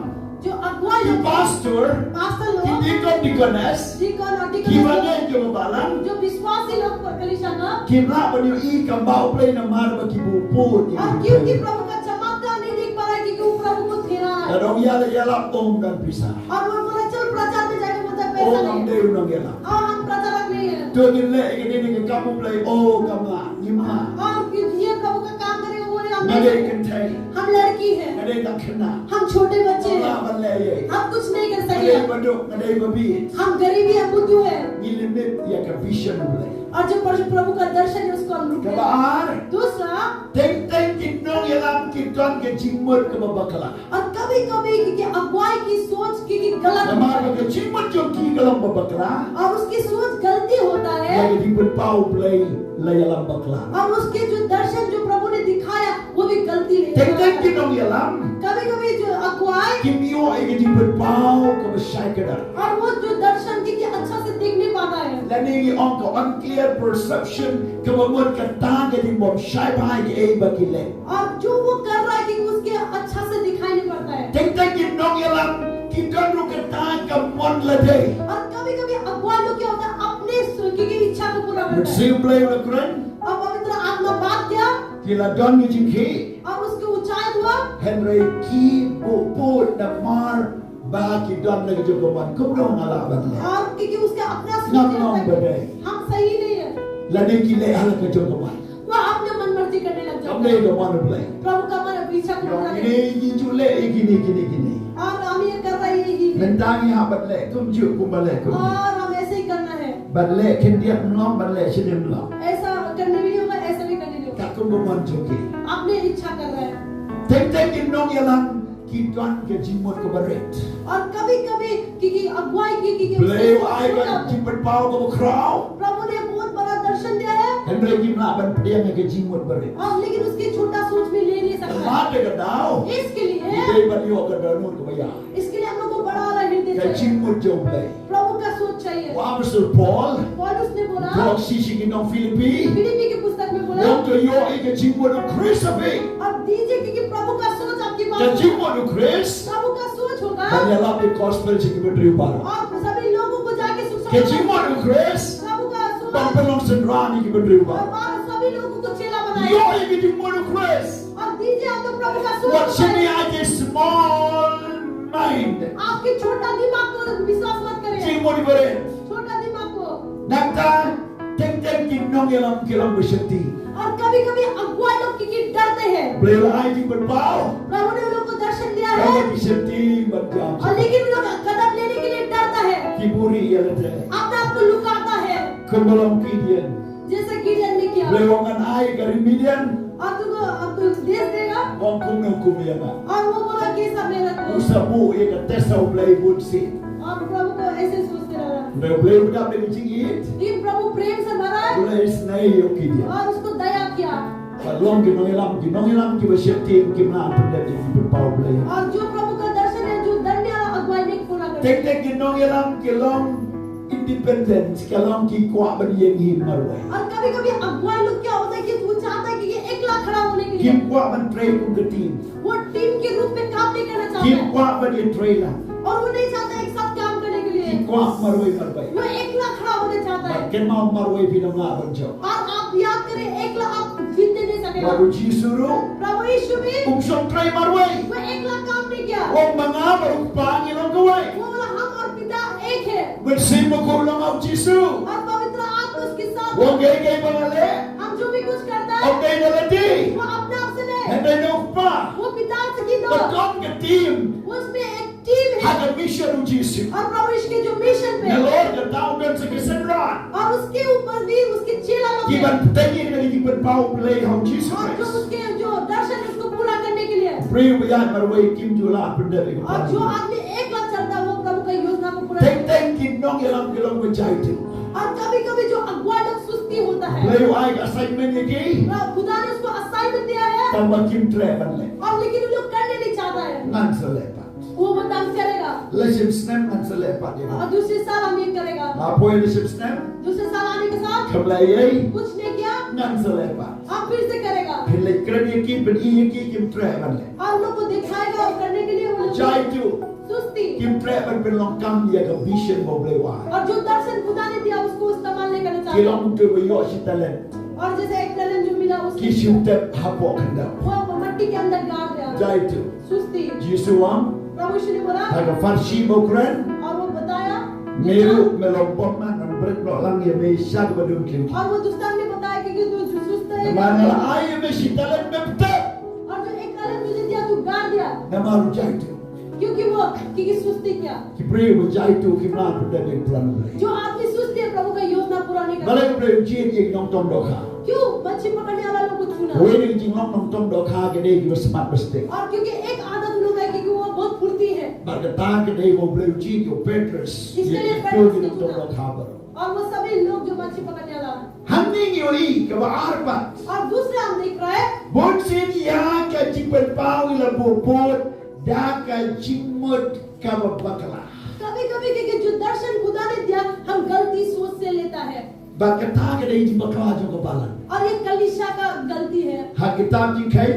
जो अगुवा ki लोग pastor पास्टर ki लोग dikon dikones डिकन और ki deacon bane jo ke balang. जो विश्वासी लोग कलीसिया का Kimla banyu i kambau play na mar ba ki buput. और क्योंकि प्रभु का चमत्कार नहीं देख पा रहा है क्योंकि वो प्रभु को ठहरा है Kadang yala yala om dan pisah. और वो बोला चल प्रचार में जाके बोलता है पैसा Om नहीं deu nang yala. और हम प्रचारक नहीं है Tu gile ke ni ke kamu play oh kamla nyima. और ये प्रभु का काम करेगा वो हम Ngade नहीं kentai. हम लड़की है Ngade tak kena. हम छोटे बच्चे Allah हैं balle ye. हम कुछ नहीं कर Ngade सके baduk, ngade babi. हम गरीबी है बुद्धू है Gilimit ya ke vision play. और जो प्रभु का दर्शन है उसको हम रुक गए Kabar. दूसरा Teng kinong yalam kiton ke jimut ke babakala. और कभी कभी क्योंकि अगुवाई की सोच की गलत Namar होता ba है ke jimut jo ki kalam babakala. और उसकी सोच गलती होता है Ya di berpau play la yalam bakla. और उसके जो दर्शन जो प्रभु ने दिखाया वो भी गलती लेके Teng आता है। kinong yalam कभी कभी जो अगुवाई kimio ay di berpau ke besai kedar. और वो जो दर्शन की अच्छा से देख नहीं पाता है Dan ini angka unclear perception kemudian kata jadi bom syai bahai ke ei bakile. और जो वो कर रहा है कि उसके अच्छा से दिखाई नहीं पड़ता है Tengah kinong yalam kita lu kata kemudian ledai. और कभी कभी अगुवाई लोग क्या होता है अपने की इच्छा को पूरा करता है Bersiul play udah keren. और पवित्र आत्मा बात किया Kila don ni jingki. और उसकी ऊंचाई हुआ Henry ki buput namar bagi don lagi juga man. Kemudian ngalah banle. और क्योंकि उसके अपने Ngam ngam badai. हम सही नहीं है Ladai kile hal ke juga man. वो अपने मन मर्जी करने लग Kamu जाता है ke mana play? प्रभु का मन पीछा को पूरा Yang ini jule gini. और हम ये कर रहे हैं यही Mentangi ha badle kum ju kum balik kum. और हम ऐसे ही करना है Badle kendia mlom badle sini mlom. ऐसा करने भी नहीं होगा ऐसा भी करने नहीं होगा Tak kum buman joki. अपने इच्छा कर रहा है Teng kinong yalam kiton ke jimut ke barit. और कभी कभी क्योंकि अगुवाई की क्योंकि Beliau ai kan jimut pau ke krau. प्रभु ने बहुत बड़ा दर्शन दिया है Henry gimla ban pediang ke jimut barit. और लेकिन उसकी छोटा सोच भी ले नहीं सकता Mate ke dau. इसके लिए Dei ban yo ke danur ke bayar. इसके लिए हम लोग को बड़ा वाला हृदय Ke चाहिए jimut jo play. प्रभु का सोच चाहिए Wa Apostle Paul. पौलुस ने बोला Paul sisi kinong Filipi. फिलिप्पी की पुस्तक में बोला Yang ke yo ke jimut Kristabe. और दीजिए क्योंकि प्रभु का सोच आपके Ke पास होगा। jimut Kris. प्रभु का सोच होगा Dan yalam di gospel sini berdiri para. और सभी लोगों को जाके सुख Ke समाचार jimut Kris. प्रभु का सोच Pagpelong sendrani ke berdiri और para. बाहर सभी लोगों को चेला Yo बनाए ke jimut Kris. और दीजिए आपको प्रभु का What सोच sini बताए। aja small mind. आपके छोटा दिमाग को विश्वास मत करें Jimut barit. छोटा दिमाग को Nagta teng kinong yalam kilam berseti. और कभी कभी अगुवाई लोग क्योंकि डरते हैं Beliau ai jimut pau. प्रभु ने उन लोगों को दर्शन दिया है Kalau diseti berjam. और लेकिन उन लोग कदम लेने के लिए डरता है Kiburi ya lete. अपने आप को लुकाता है Kebelam kidian. जैसे गिdeon ने किया Beliau ngan ai dari Midian. और तुमको अब तो देश देगा Wong kum ya ba. और वो बोला कि सब मेरा को Usabu ya ke tesau play wood seat. और प्रभु को ऐसे सोचते रहा Beliau bedak dengan cingit. लेकिन प्रभु प्रेम से भरा है Boleh senai yo kidian. और उसको दया किया Kalau kinong yalam ki berseti kimna punda jadi berpau play. और जो प्रभु का दर्शन है जो धन्य अगुवाई ने पूरा कर Tek kinong yalam kilong independence kalam ki kuat beryang marwai. और कभी कभी अगुवाई लोग क्या होता है कि वो चाहता है कि ये एकला खड़ा होने के लिए Kim kuat mentray kum ke team. वो टीम के रूप में काम नहीं करना चाहता Kim है kuat bagi trailer. और वो नहीं चाहता एक साथ काम करने के लिए Kim kuat marwai marwai. वो एकला खड़ा होने चाहता है Ken mau marwai pinang la banjo. और आप याद करें एकला आप जीतने नहीं सकेगा Baru jisuru प्रभु यीशु भी umsong tray marwai. वो एकला काम नहीं किया Wong mga baru pangilong kawai. वो बोला हम और पिता एक है Bersih mo ko lang au jisuru. Huwag kayo pangali. हम जो भी कुछ करता है Huwag kayo nalati. वो अपने आप से ले, Hindi na pa. वो पिता से की दो, Pagkong ka team. उसमें एक टीम है Haka mission ng Jesus. और प्रभु यीशु के जो मिशन पे Na है, Lord, na tao doon sa kasenran. और उसके ऊपर भी उसके चेला लोग हैं, Kiban putengin na nagiging pao play how Jesus और जो Christ. उसके जो दर्शन है उसको पूरा करने के लिए, Pray we yan maraway kim jula pandemic. और जो आदमी एक लाख चलता है वो प्रभु की योजना को पूरा Take करता है। thank kinong ilang kilong majayto. और कभी कभी जो अगुआ लोग सुस्ती होता है, Play ay assignment ni खुदा ने उसको असाइनमेंट दिया है Tama kim treban le. और लेकिन वो लोग करने नहीं चाहता है, Ngan sa lepa. वो बदनाम करेगा Leship snem ngan sa lepa. और दूसरे साल हम ये करेगा, Apoy leship snem. दूसरे साल आने के साथ Kamlayay. कुछ नहीं किया, Ngan sa lepa. अब फिर से करेगा Hilay kran yaki ben iyaki kim treban le. और उन लोग को दिखाएगा और करने के लिए वो लोग Jayto. सुस्ती, Kim treban ben long kam ya ka vision mo bleway. और जो दर्शन खुदा ने दिया उसको इस्तेमाल नहीं करना चाहता, Kilong to yo si talent. और जैसे एक टैलेंट जो मिला उसको Kisutep hapo kanda. वो मट्टी के अंदर गाड़ दिया, Jayto. सुस्ती। Jisuam. प्रभु यीशु ने बोला Taga farshi mo kran. और वो बताया, Meru melompok man ang break no lang ya may shag badum kim. और वो दुष्टान ने बताया कि तू सुस्त है, Namana ay may si talent mepte. और जो एक टैलेंट तुझे दिया तू गाड़ दिया, Namaru jayto. क्योंकि सुस्ती क्या, Kipriyo mo jayto kimna pandemic plan mo. जो आदमी सुस्ती है प्रभु का योजना पूरा नहीं करता। Balay kipriyo jin ik nong tom dokha. क्यों मच्छी पकड़ने वाला लोग को चुना, Huwag yung jing nong tom dokha kade yung smart mistake. और क्योंकि एक आदत उन लोग है कि वो बहुत फुर्ती है, Bagata kade mo blue jin yung Petrus. इसके लिए Yung Petrus yung को tom चुना। dokha baro. और वो सभी लोग जो मच्छी पकड़ने वाला है। Haning yung kaba arbat. और दूसरा हम देख रहे हैं Bunsin ya ka jipan pao ila bupot da ka jimut kaba bakla. कभी कभी क्योंकि जो दर्शन खुदा ने दिया हम गलती सोच से लेता है, Bagata kade yung bakla yung kabalan. और ये कलीसिया का गलती है। Ha kitab jing kay.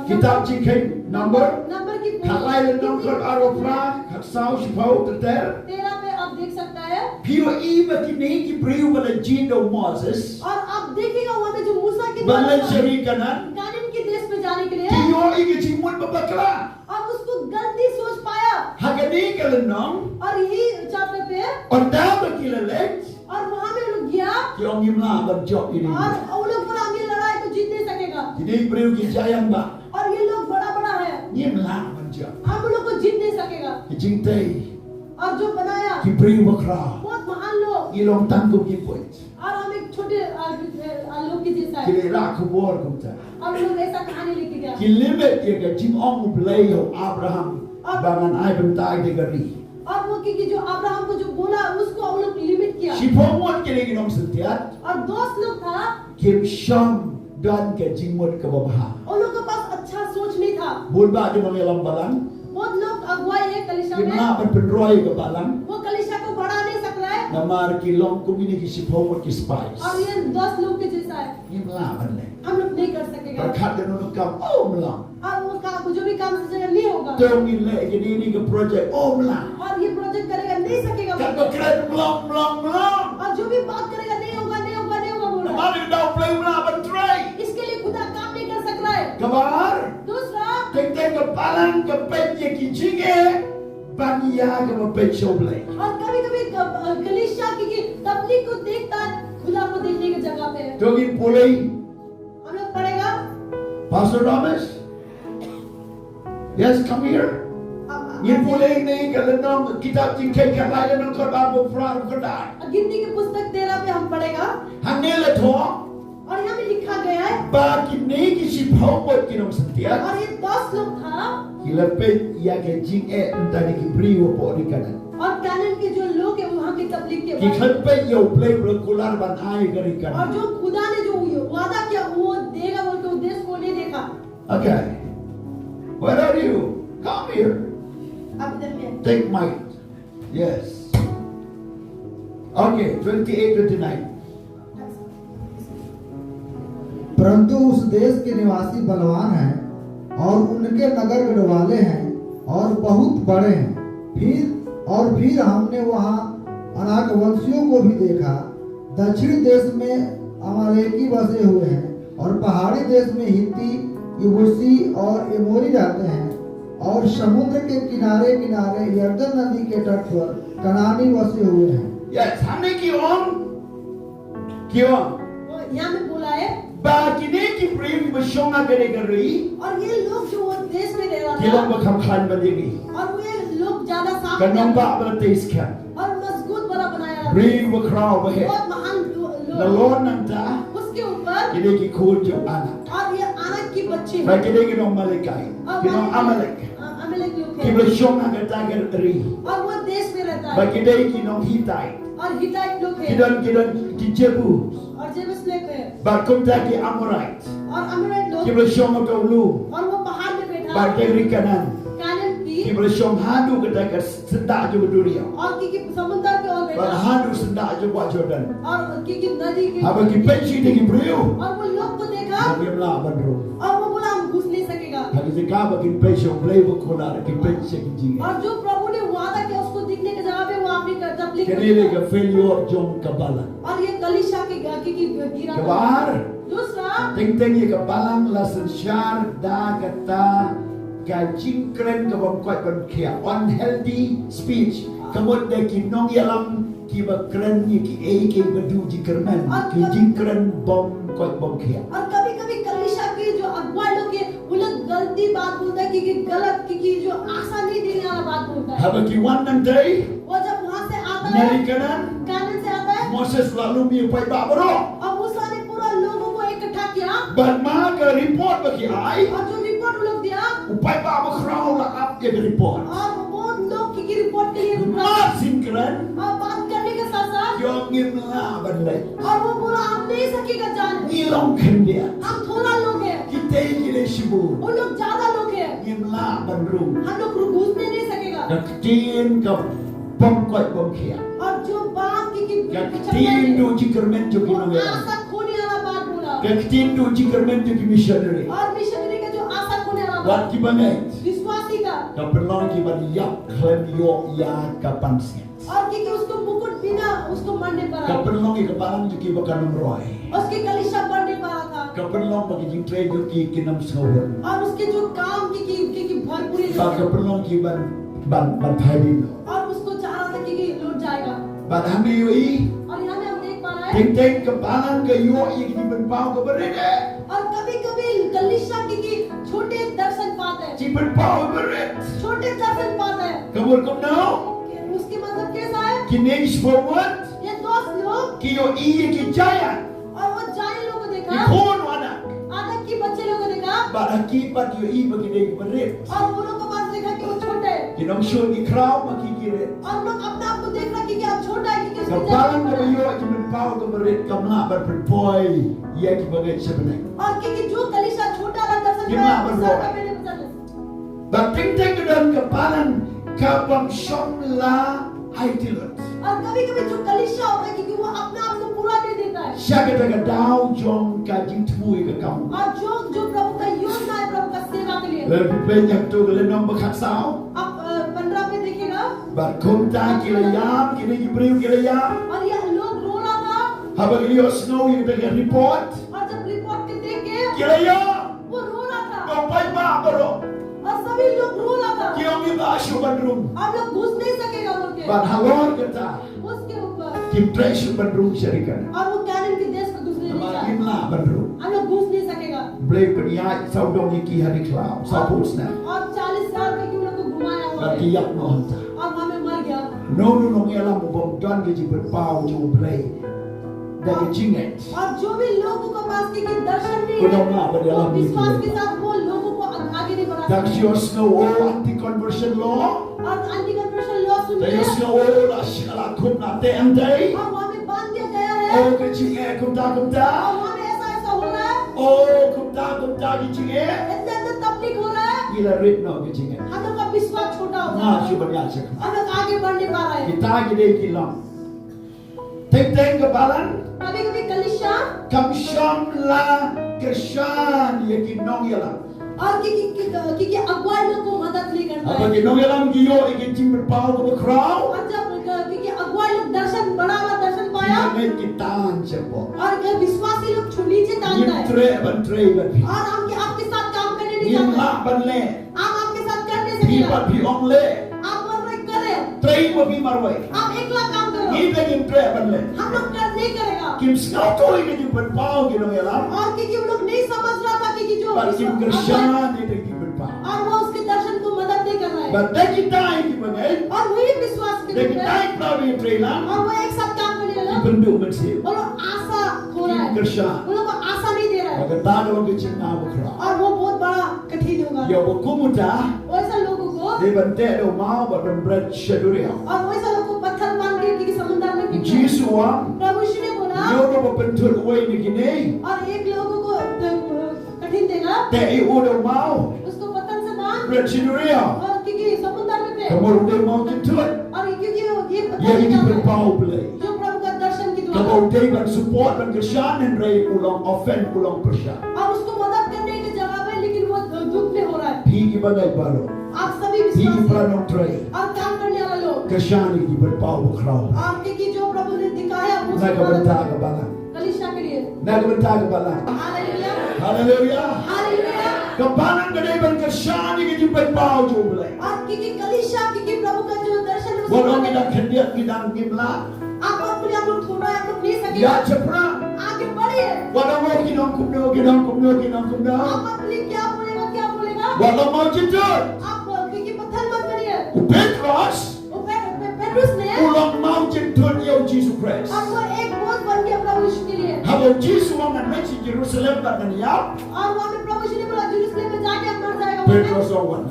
Kitab jing kay number. Number की Kalay le number arofra. Haksaw sipaw ter. 13 पे आप देख सकता है, Pio iba kini kipriyo bala jin o Moses. और आप देखिएगा वहाँ पे जो मूसा के Balan shari kanan. कानून के देश में जाने के लिए, Pio igi jimut babakla. और उसको गलती सोच पाया, Hagani kalanong. और यही चैप्टर पे Or daw kilalet. और वहाँ में लोग गया Yung imla abjok ini. और वो लोग बोला हम ये लड़ाई को जीत नहीं सकेगा, Jadi priyo ki jayan ba. और ये लोग बड़ा बड़ा है, Imla abjok. हम लोग को जीत नहीं सकेगा, Jingtay. और जो बनाया Kipriyo bakra. बहुत महान लोग, Ilong tangkub ki point. और हम एक छोटे लोग के जैसा है, Kili ra kubor kumta. और लोग ऐसा कहानी लेके गया, Kilimit ya ka jing ong play ho Abraham. Bangan ay bentay de gari. और वो क्योंकि जो अब्राहम को जो बोला उसको हम लोग लिमिट किया, Si pomot kini ginong sentiat. और दोस्त लोग था Kim Sham dan ke jingmut ke babaha. उन लोग के पास अच्छा सोच नहीं था, Bulba di mga ilang balang. बहुत लोग अगुवाई है कलीसिया Kim में, na penroy ke balang. वो कलीसिया को बढ़ा नहीं सक रहा है, Namar kilong kumini ki si pomot ki spice. और ये 10 लोग के जैसा है, Kim laban le. हम लोग नहीं कर सकेगा, Berkat dan unuk kam oh melang. और वो काम जो भी काम से नहीं होगा, Tong ile ini ke project oh melang. और ये प्रोजेक्ट करेगा नहीं सकेगा, Kat keren melang. और जो भी बात करेगा नहीं होगा बोल रहा Namar daw play melang try. है, इसके लिए खुदा काम नहीं कर सक रहा है। Kabar. दूसरा Teng ke palang ke petje ki jinge. Bania ke pej show play. और कभी कभी कलीसिया की तबलीग को देखता है खुदा को देखने की जगह पे है। Tong in pulay. हम लोग पढ़ेगा Pastor Thomas. Yes, come here. Ye pulay ni kalanong kitab jingkay kalay ng kadabo from kaday. गिनती की पुस्तक 13 पे हम पढ़ेगा, Hanela to और यहाँ पे लिखा गया है, ba kini kisi phawot kinong sentiat. और ये 10 लोग था, Hilapit ya ke jing entani ki priwo po ni kanan. और कैनन के जो लोग है वहाँ की तबलीग के Ki बाद, khalpit yo play kular ban ay gari और kanan. जो खुदा ने जो वादा किया वो देगा बोल के उद्देश्य को नहीं देखा। Okay. Where are you? Come here. अब इधर में Take mic. Yes. Okay, 28-29. परंतु उस देश के निवासी बलवान हैं और उनके नगर गढ़वाले हैं और बहुत बड़े हैं। फिर हमने वहाँ अनाकवंशियों को भी देखा। दक्षिण देश में अमालेकी बसे हुए हैं और पहाड़ी देश में हित्ती, यबूसी और एमोरी रहते हैं और समुद्र के किनारे किनारे यर्दन नदी के तट पर कनानी बसे हुए हैं। Yes, हमने की ओम Kyo. यहाँ में बोला है Ba kini ki prim bersama gere-geri. और ये लोग जो वो देश में रह Kilo रहा था bakam berdiri. और ये लोग ज्यादा साफ Kanong ba bertiskan. और मजबूत बड़ा बनाया रहा Prim bekrau bahe. बहुत महान लोग Lalon nanta. उसके ऊपर Kini ki kujo anak. और ये आनक की बच्ची Ba kini ki nong Malekai. Kino Amalek. अमेलेक लोग Ki है bersama gere-geri. और वो देश में रहता Ba है kini ki nong Hittite. और हिटाइट लोग है Kidon ki Jebus. और जेबस लोग है Ba kumta ki Amorite. और अमेराइट लोग Ki bersama Gaulu. और वो पहाड़ में बैठा Ba kiri kanan. कानन Ki की bersama hadu kita ke sendak je dunia. और की समुद्र के और Ba बैठा hadu sendak je buat Jordan. और की नदी के Apa ki pensi de ki brio. और वो लोग को देखा Kami mla bandro. और वो बोला हम घुस नहीं सकेगा Hagi se ka ba ki pensi blay bu kola ki pensi ki jinga. और जो प्रभु ने वादा किया उसको दिखने की जगह पे वो आपने तबलीग Kenele ke failure jom kabala. और ये कलीशा के की गिरा Kebar. दूसरा Ting ting ye kabalang la sensyar da kata ka jingkren ke bom kwat ban kia unhealthy speech. Kamot de ki nong yalam ki ba kren ye ki e ki badu jingkren ki jingkren bom kwat bom kia. और कभी कभी कलीशा के जो अगुवा लोग हैं वो लोग गलती बात बोलता है कि गलत की जो आशा नहीं देने वाला बात बोलता है Haba ki wan nang day वो जब वहां से आता है nari kanan कानन से आता है Moses lalu mi pai ba bro. और मूसा ने पूरा लोगों को इकट्ठा किया Ban ma ka report ba ki ai. और जो रिपोर्ट वो लोग दिया Upai ba ba krau la up ye report. और वो लोग की रिपोर्ट के लिए रुक रहा Ma jingkren और बात करने के साथ साथ yo ngim la ban lay. और वो बोला आप नहीं सकेगा जान Ni long ken dia. हम थोड़ा लोग हैं Kita ini shibu. वो लोग ज्यादा लोग हैं Ngimla bandru. हम लोग घुसने नहीं सकेगा Gatin ka bom kwat bom kia. और जो बात की Gatin du jikermen jo ki वो nong ya. आशा खोने वाला बात बोला Gatin du jikermen jo ki missionary. और मिशनरी का जो आशा खोने वाला Wat बात ki bangai. विश्वासी का Ka perlong ki ban yap klem yo ya ka pansian. और क्योंकि उसको मुकुट बिना उसको मरने Ka पड़ा perlong ki kapalang jo ki bakan roy. उसके कलिशा पड़ने पड़ा था Ka perlong bagi jing train jo ki kinam sawan. और उसके जो काम की भरपूरी Ba ka perlong ki ban thai और उसको चाह रहा था कि लौट जाएगा Ban hami yo i. और यहाँ में हम देख पा रहे हैं Ting ting kapalang ka yo i ki ban pau ka berede. और कभी कभी कलिशा की छोटे दर्शन पाते हैं Ci ban pau berede. छोटे दर्शन पाते हैं Kamur kum now. उसके मतलब कैसा है Kinage forward. ये दोस्त लोग Ki yo i ki giant. और वो जाने लोगों को Ki देखा kon wana. आदत की बच्चे लोगों को देखा Ba akibat yo i bagi dei berede. और वो लोग को पास देखा कि वो छोटा है Ki nong show ni crowd maki kire. और लोग अपने आप को देख रहा कि आप छोटा है क्योंकि उसकी Kapalang ka जान yo ki ban pau ka berede kamla bar boy. Ye ki bagai sebenai. और क्योंकि जो कलिशा छोटा वाला दर्शन कितना पाया बड़ा वो हुआ? सबका मैंने बता दिया Ba ting ting ka dan kapalang ka bang shom la aitilot. और कभी कभी जो कलिशा होता है क्योंकि वो अपने आप को पूरा नहीं देता है Siya ka daw jong ka jing tmui ka kam. और जो प्रभु का योजना है प्रभु का सेवा के लिए Lebih banyak tu kalau nong bakak sao. आप 15 में देखिएगा Berkunta kilayam, kini Ibrahim kilayam. और ये लोग रो रहा था Habang iyo snow yung dengan report. और जब रिपोर्ट के देख के Kilayam, वो रो रहा था kau pai ba baro. और सभी लोग रो रहा था Kiyong iba asyo bandrum. आप लोग घुस नहीं सकेगा बोल के Ban halor kita. उसके ऊपर Kim treasure bandrum syarikat. और वो कैनन के देश में घुसने नहीं Nama चाहते imla bandrum. हम लोग घुस नहीं सकेगा Blay peniyat sa dong iki hari klaw. Sa na. और 40 साल तक उन लोग को घुमाया हुआ है Berkiyak no hanta. और वहां में मर गया No nong yalam mo bang don ki berpau jo blay. Dari jinget. और जो भी लोगों को पास के दर्शन नहीं Udah nggak है berjalan वो विश्वास gitu. के साथ वो लोगों को आगे नहीं बढ़ा Dan सकते siyo snow anti conversion law. और एंटी कन्वर्शन लॉ सुन Dan लिया siyo la sila kum na te antay. और वहां में बांध दिया गया है Oh kecing kumta kumta. और वहां में ऐसा हो रहा है Oh kumta kecing इतना तबलीग हो रहा है Gila rit no kecing हम लोग का विश्वास छोटा हो Nah रहा है siya banyak siya. हम लोग आगे बढ़ नहीं पा रहे हैं Kita gede kilang. Teng kebalan. कभी कभी कलिशा Kam syam la kershan ye kinong yalang. और कि अगुवा लोग को मदद नहीं करता Apa है kinong yalang giyo ikin berpau ke crowd. और जब क्योंकि अगुवा लोग दर्शन बड़ा वाला दर्शन पाया Kaya may kitaan siya po. और विश्वासी लोग नीचे तानता है Yim tre ban. और हम आपके साथ काम करने नहीं Yim चाहते la ban le. आप आपके साथ कर नहीं सकेगा Pipat pi ong le. आप और करें Try mo bi marway. आप एकला काम करो, Ni lagi try banle. हम लोग कर नहीं करेगा। Kim scout to ini di berpau gitu ya. और क्योंकि वो लोग नहीं समझ रहा था कि जो But kim Krishna ni di berpau. और वो उसके दर्शन को मदद नहीं कर रहा है But dah kita ini bangai. और वही विश्वास के Dah रूप kita में ini prawi try lah. और वो एक साथ काम करने Di लगा bentuk mesti. वो लोग आशा खो रहा Kim है, Krishna. वो लोग को आशा नहीं दे रहा है Maka tak kalau kecil nak berkerah. और वो बहुत बड़ा कठिन होगा। Ya berkumuta. वैसा लोगों को Dia bentuk do mau berat syaduria. और वैसा लोगों को पत्थर मान के कि समुद्र में गिरना है। Jesus wa. प्रभु यीशु ने बोला Yo do berbentuk way ni gini. और एक लोगों को कठिन देगा Teh udah mau उसको पत्थर से बांध berat syaduria. और क्योंकि समुद्र में फेंक Kamu udah mau jentut. और क्योंकि ये पत्थर Ya ini निकालना है, berpau belai. जो प्रभु का दर्शन की द्वारा Kamu udah ban support ban kesyanan ray ulang offend ulang persya. और उसको मदद करने की जगह पे लेकिन वो दुख में हो रहा है। Pigi bagai balo. आप सभी Pigi विश्वासी pelanong tray. और काम करने वाले लोग Kesyani di berpau berkerau. और क्योंकि जो प्रभु ने दिखाया वो Naga उसको मदद bentah ke bala. कलीसिया के लिए Naga bentah ke bala. Hallelujah Haleluya. Hallelujah Kebanan gede ban kesyani di berpau jo belai. और क्योंकि कलीसिया क्योंकि प्रभु का जो दर्शन है उसको Walau मदद- kita kendiat kita gimla. आप अपने आप लोग छोड़ो आप लोग नहीं सके Ya cepra. आगे बढ़िए Walau mau kita kumno. आप अपने क्या बोलेगा Walau mau jentut. आप क्योंकि पत्थर मत बनिए Petros. वो पेट्रुस ने Ulang mau jentut ya Jesus Christ. और वो एक बोझ बन गया प्रभु यीशु के लिए Habis Jesus wangan menci Jerusalem dan niap. और वहाँ पे प्रभु यीशु ने बोला यरूशलेम में जाके आप मर जाएगा वहाँ पे। Petros awan.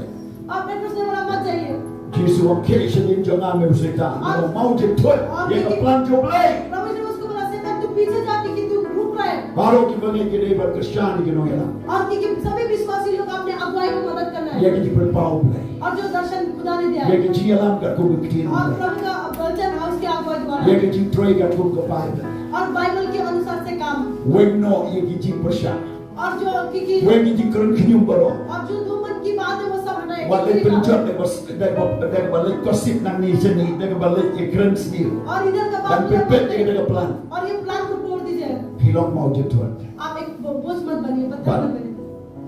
और पेट्रुस ने बोला मत जाइए Jesus wang kiri sedin jangan merusakan. Kalau mau jentut, dia ke plan joblay. प्रभु यीशु ने उसको बोला शैतान तू पीछे जा क्योंकि तू रुक रहा है Baru kita gede berkesyan di keno ya. और क्योंकि सभी विश्वासी लोग अपने अगुवाई को मदद करना Ya है kita berpau belai. और जो दर्शन खुदा ने दिया Ya है kita alam kat ku bukti और belai. प्रभु का वचन है उसके अगुवाई द्वारा Ya kita try kat ku ke Bible. और बाइबल के अनुसार से काम Weng no ya kita persya. और जो क्योंकि Weng kita keren kenyum baro. और जो दो मन की बात है वो सब हटाए Balik penjat dek balik gosip nang ni seni dek balik ikran sendiri. और इधर का Dan बात pepet dek plan. और ये प्लान को तोड़ दीजिए Hilong mau jentut. आप एक बोझ मत बनिए पत्थर मत बनिए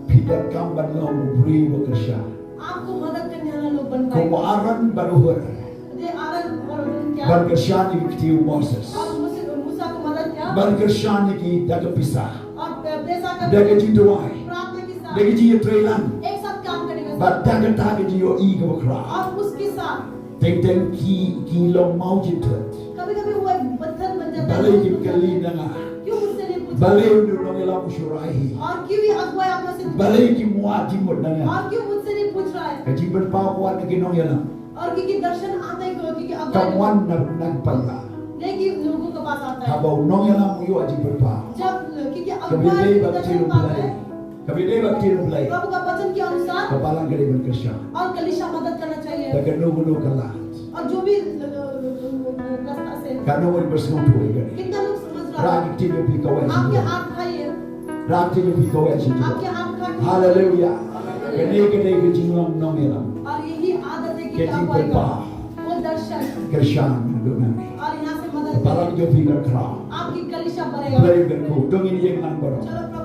Pidat kamban lo beri berkesyan. आपको मदद करने वाला लोग बन Kau पाएंगे aran baruhur. ये आरन और क्या Berkesyan di Moses. और मूसा को मदद किया Berkesyan di daga pisah. और पैसा का Daga jiduai. प्रार्थना के साथ Daga jiya trailan. एक साथ काम करेगा But daga taga jiyo iga bakra. और उसके साथ Teng ki lo mau jentut. कभी-कभी वो एक पत्थर बन जाता है Balik ki kali nanga. क्यों मुझसे नहीं पूछा Balik dulong ilang syurahi. और क्यों ये अगुवाई आप लोग से Balik ki muat jimut nanga. और क्यों मुझसे नहीं पूछ रहा है Kaji berpau kuat na ginong yalang. और क्योंकि दर्शन आता है क्योंकि अगुवाई Kawan nagpala. लेकिन लोगों के पास आता है Habau nong yalang muyo aji berpau. जब क्योंकि Kabili अगुवाई bakti दर्शन lo पाता belai. है Kabili bakti lo belai. प्रभु का वचन के अनुसार Kapalang kali berkesyan. और कलीसिया मदद करना चाहिए Daga nugulo kalah. और जो भी रास्ता से Kano mo bersong tuwe gani. कितना लोग समझ रहा है Ragi tiyo pikawe आपके si. हाथ खाइए Ragi tiyo pikawe si. आपके हाथ खाइए Hallelujah. Kene kene kejinglong nong yalang. और यही आदत है कि Keti आप आएगा berpau. वो दर्शन Kesyan nunani. और यहाँ से मदद Kapalang करें jo pikar kra. आपकी कलीसिया बढ़ेगा Belai berku. Dong ini yang nang baro. चलो प्रभु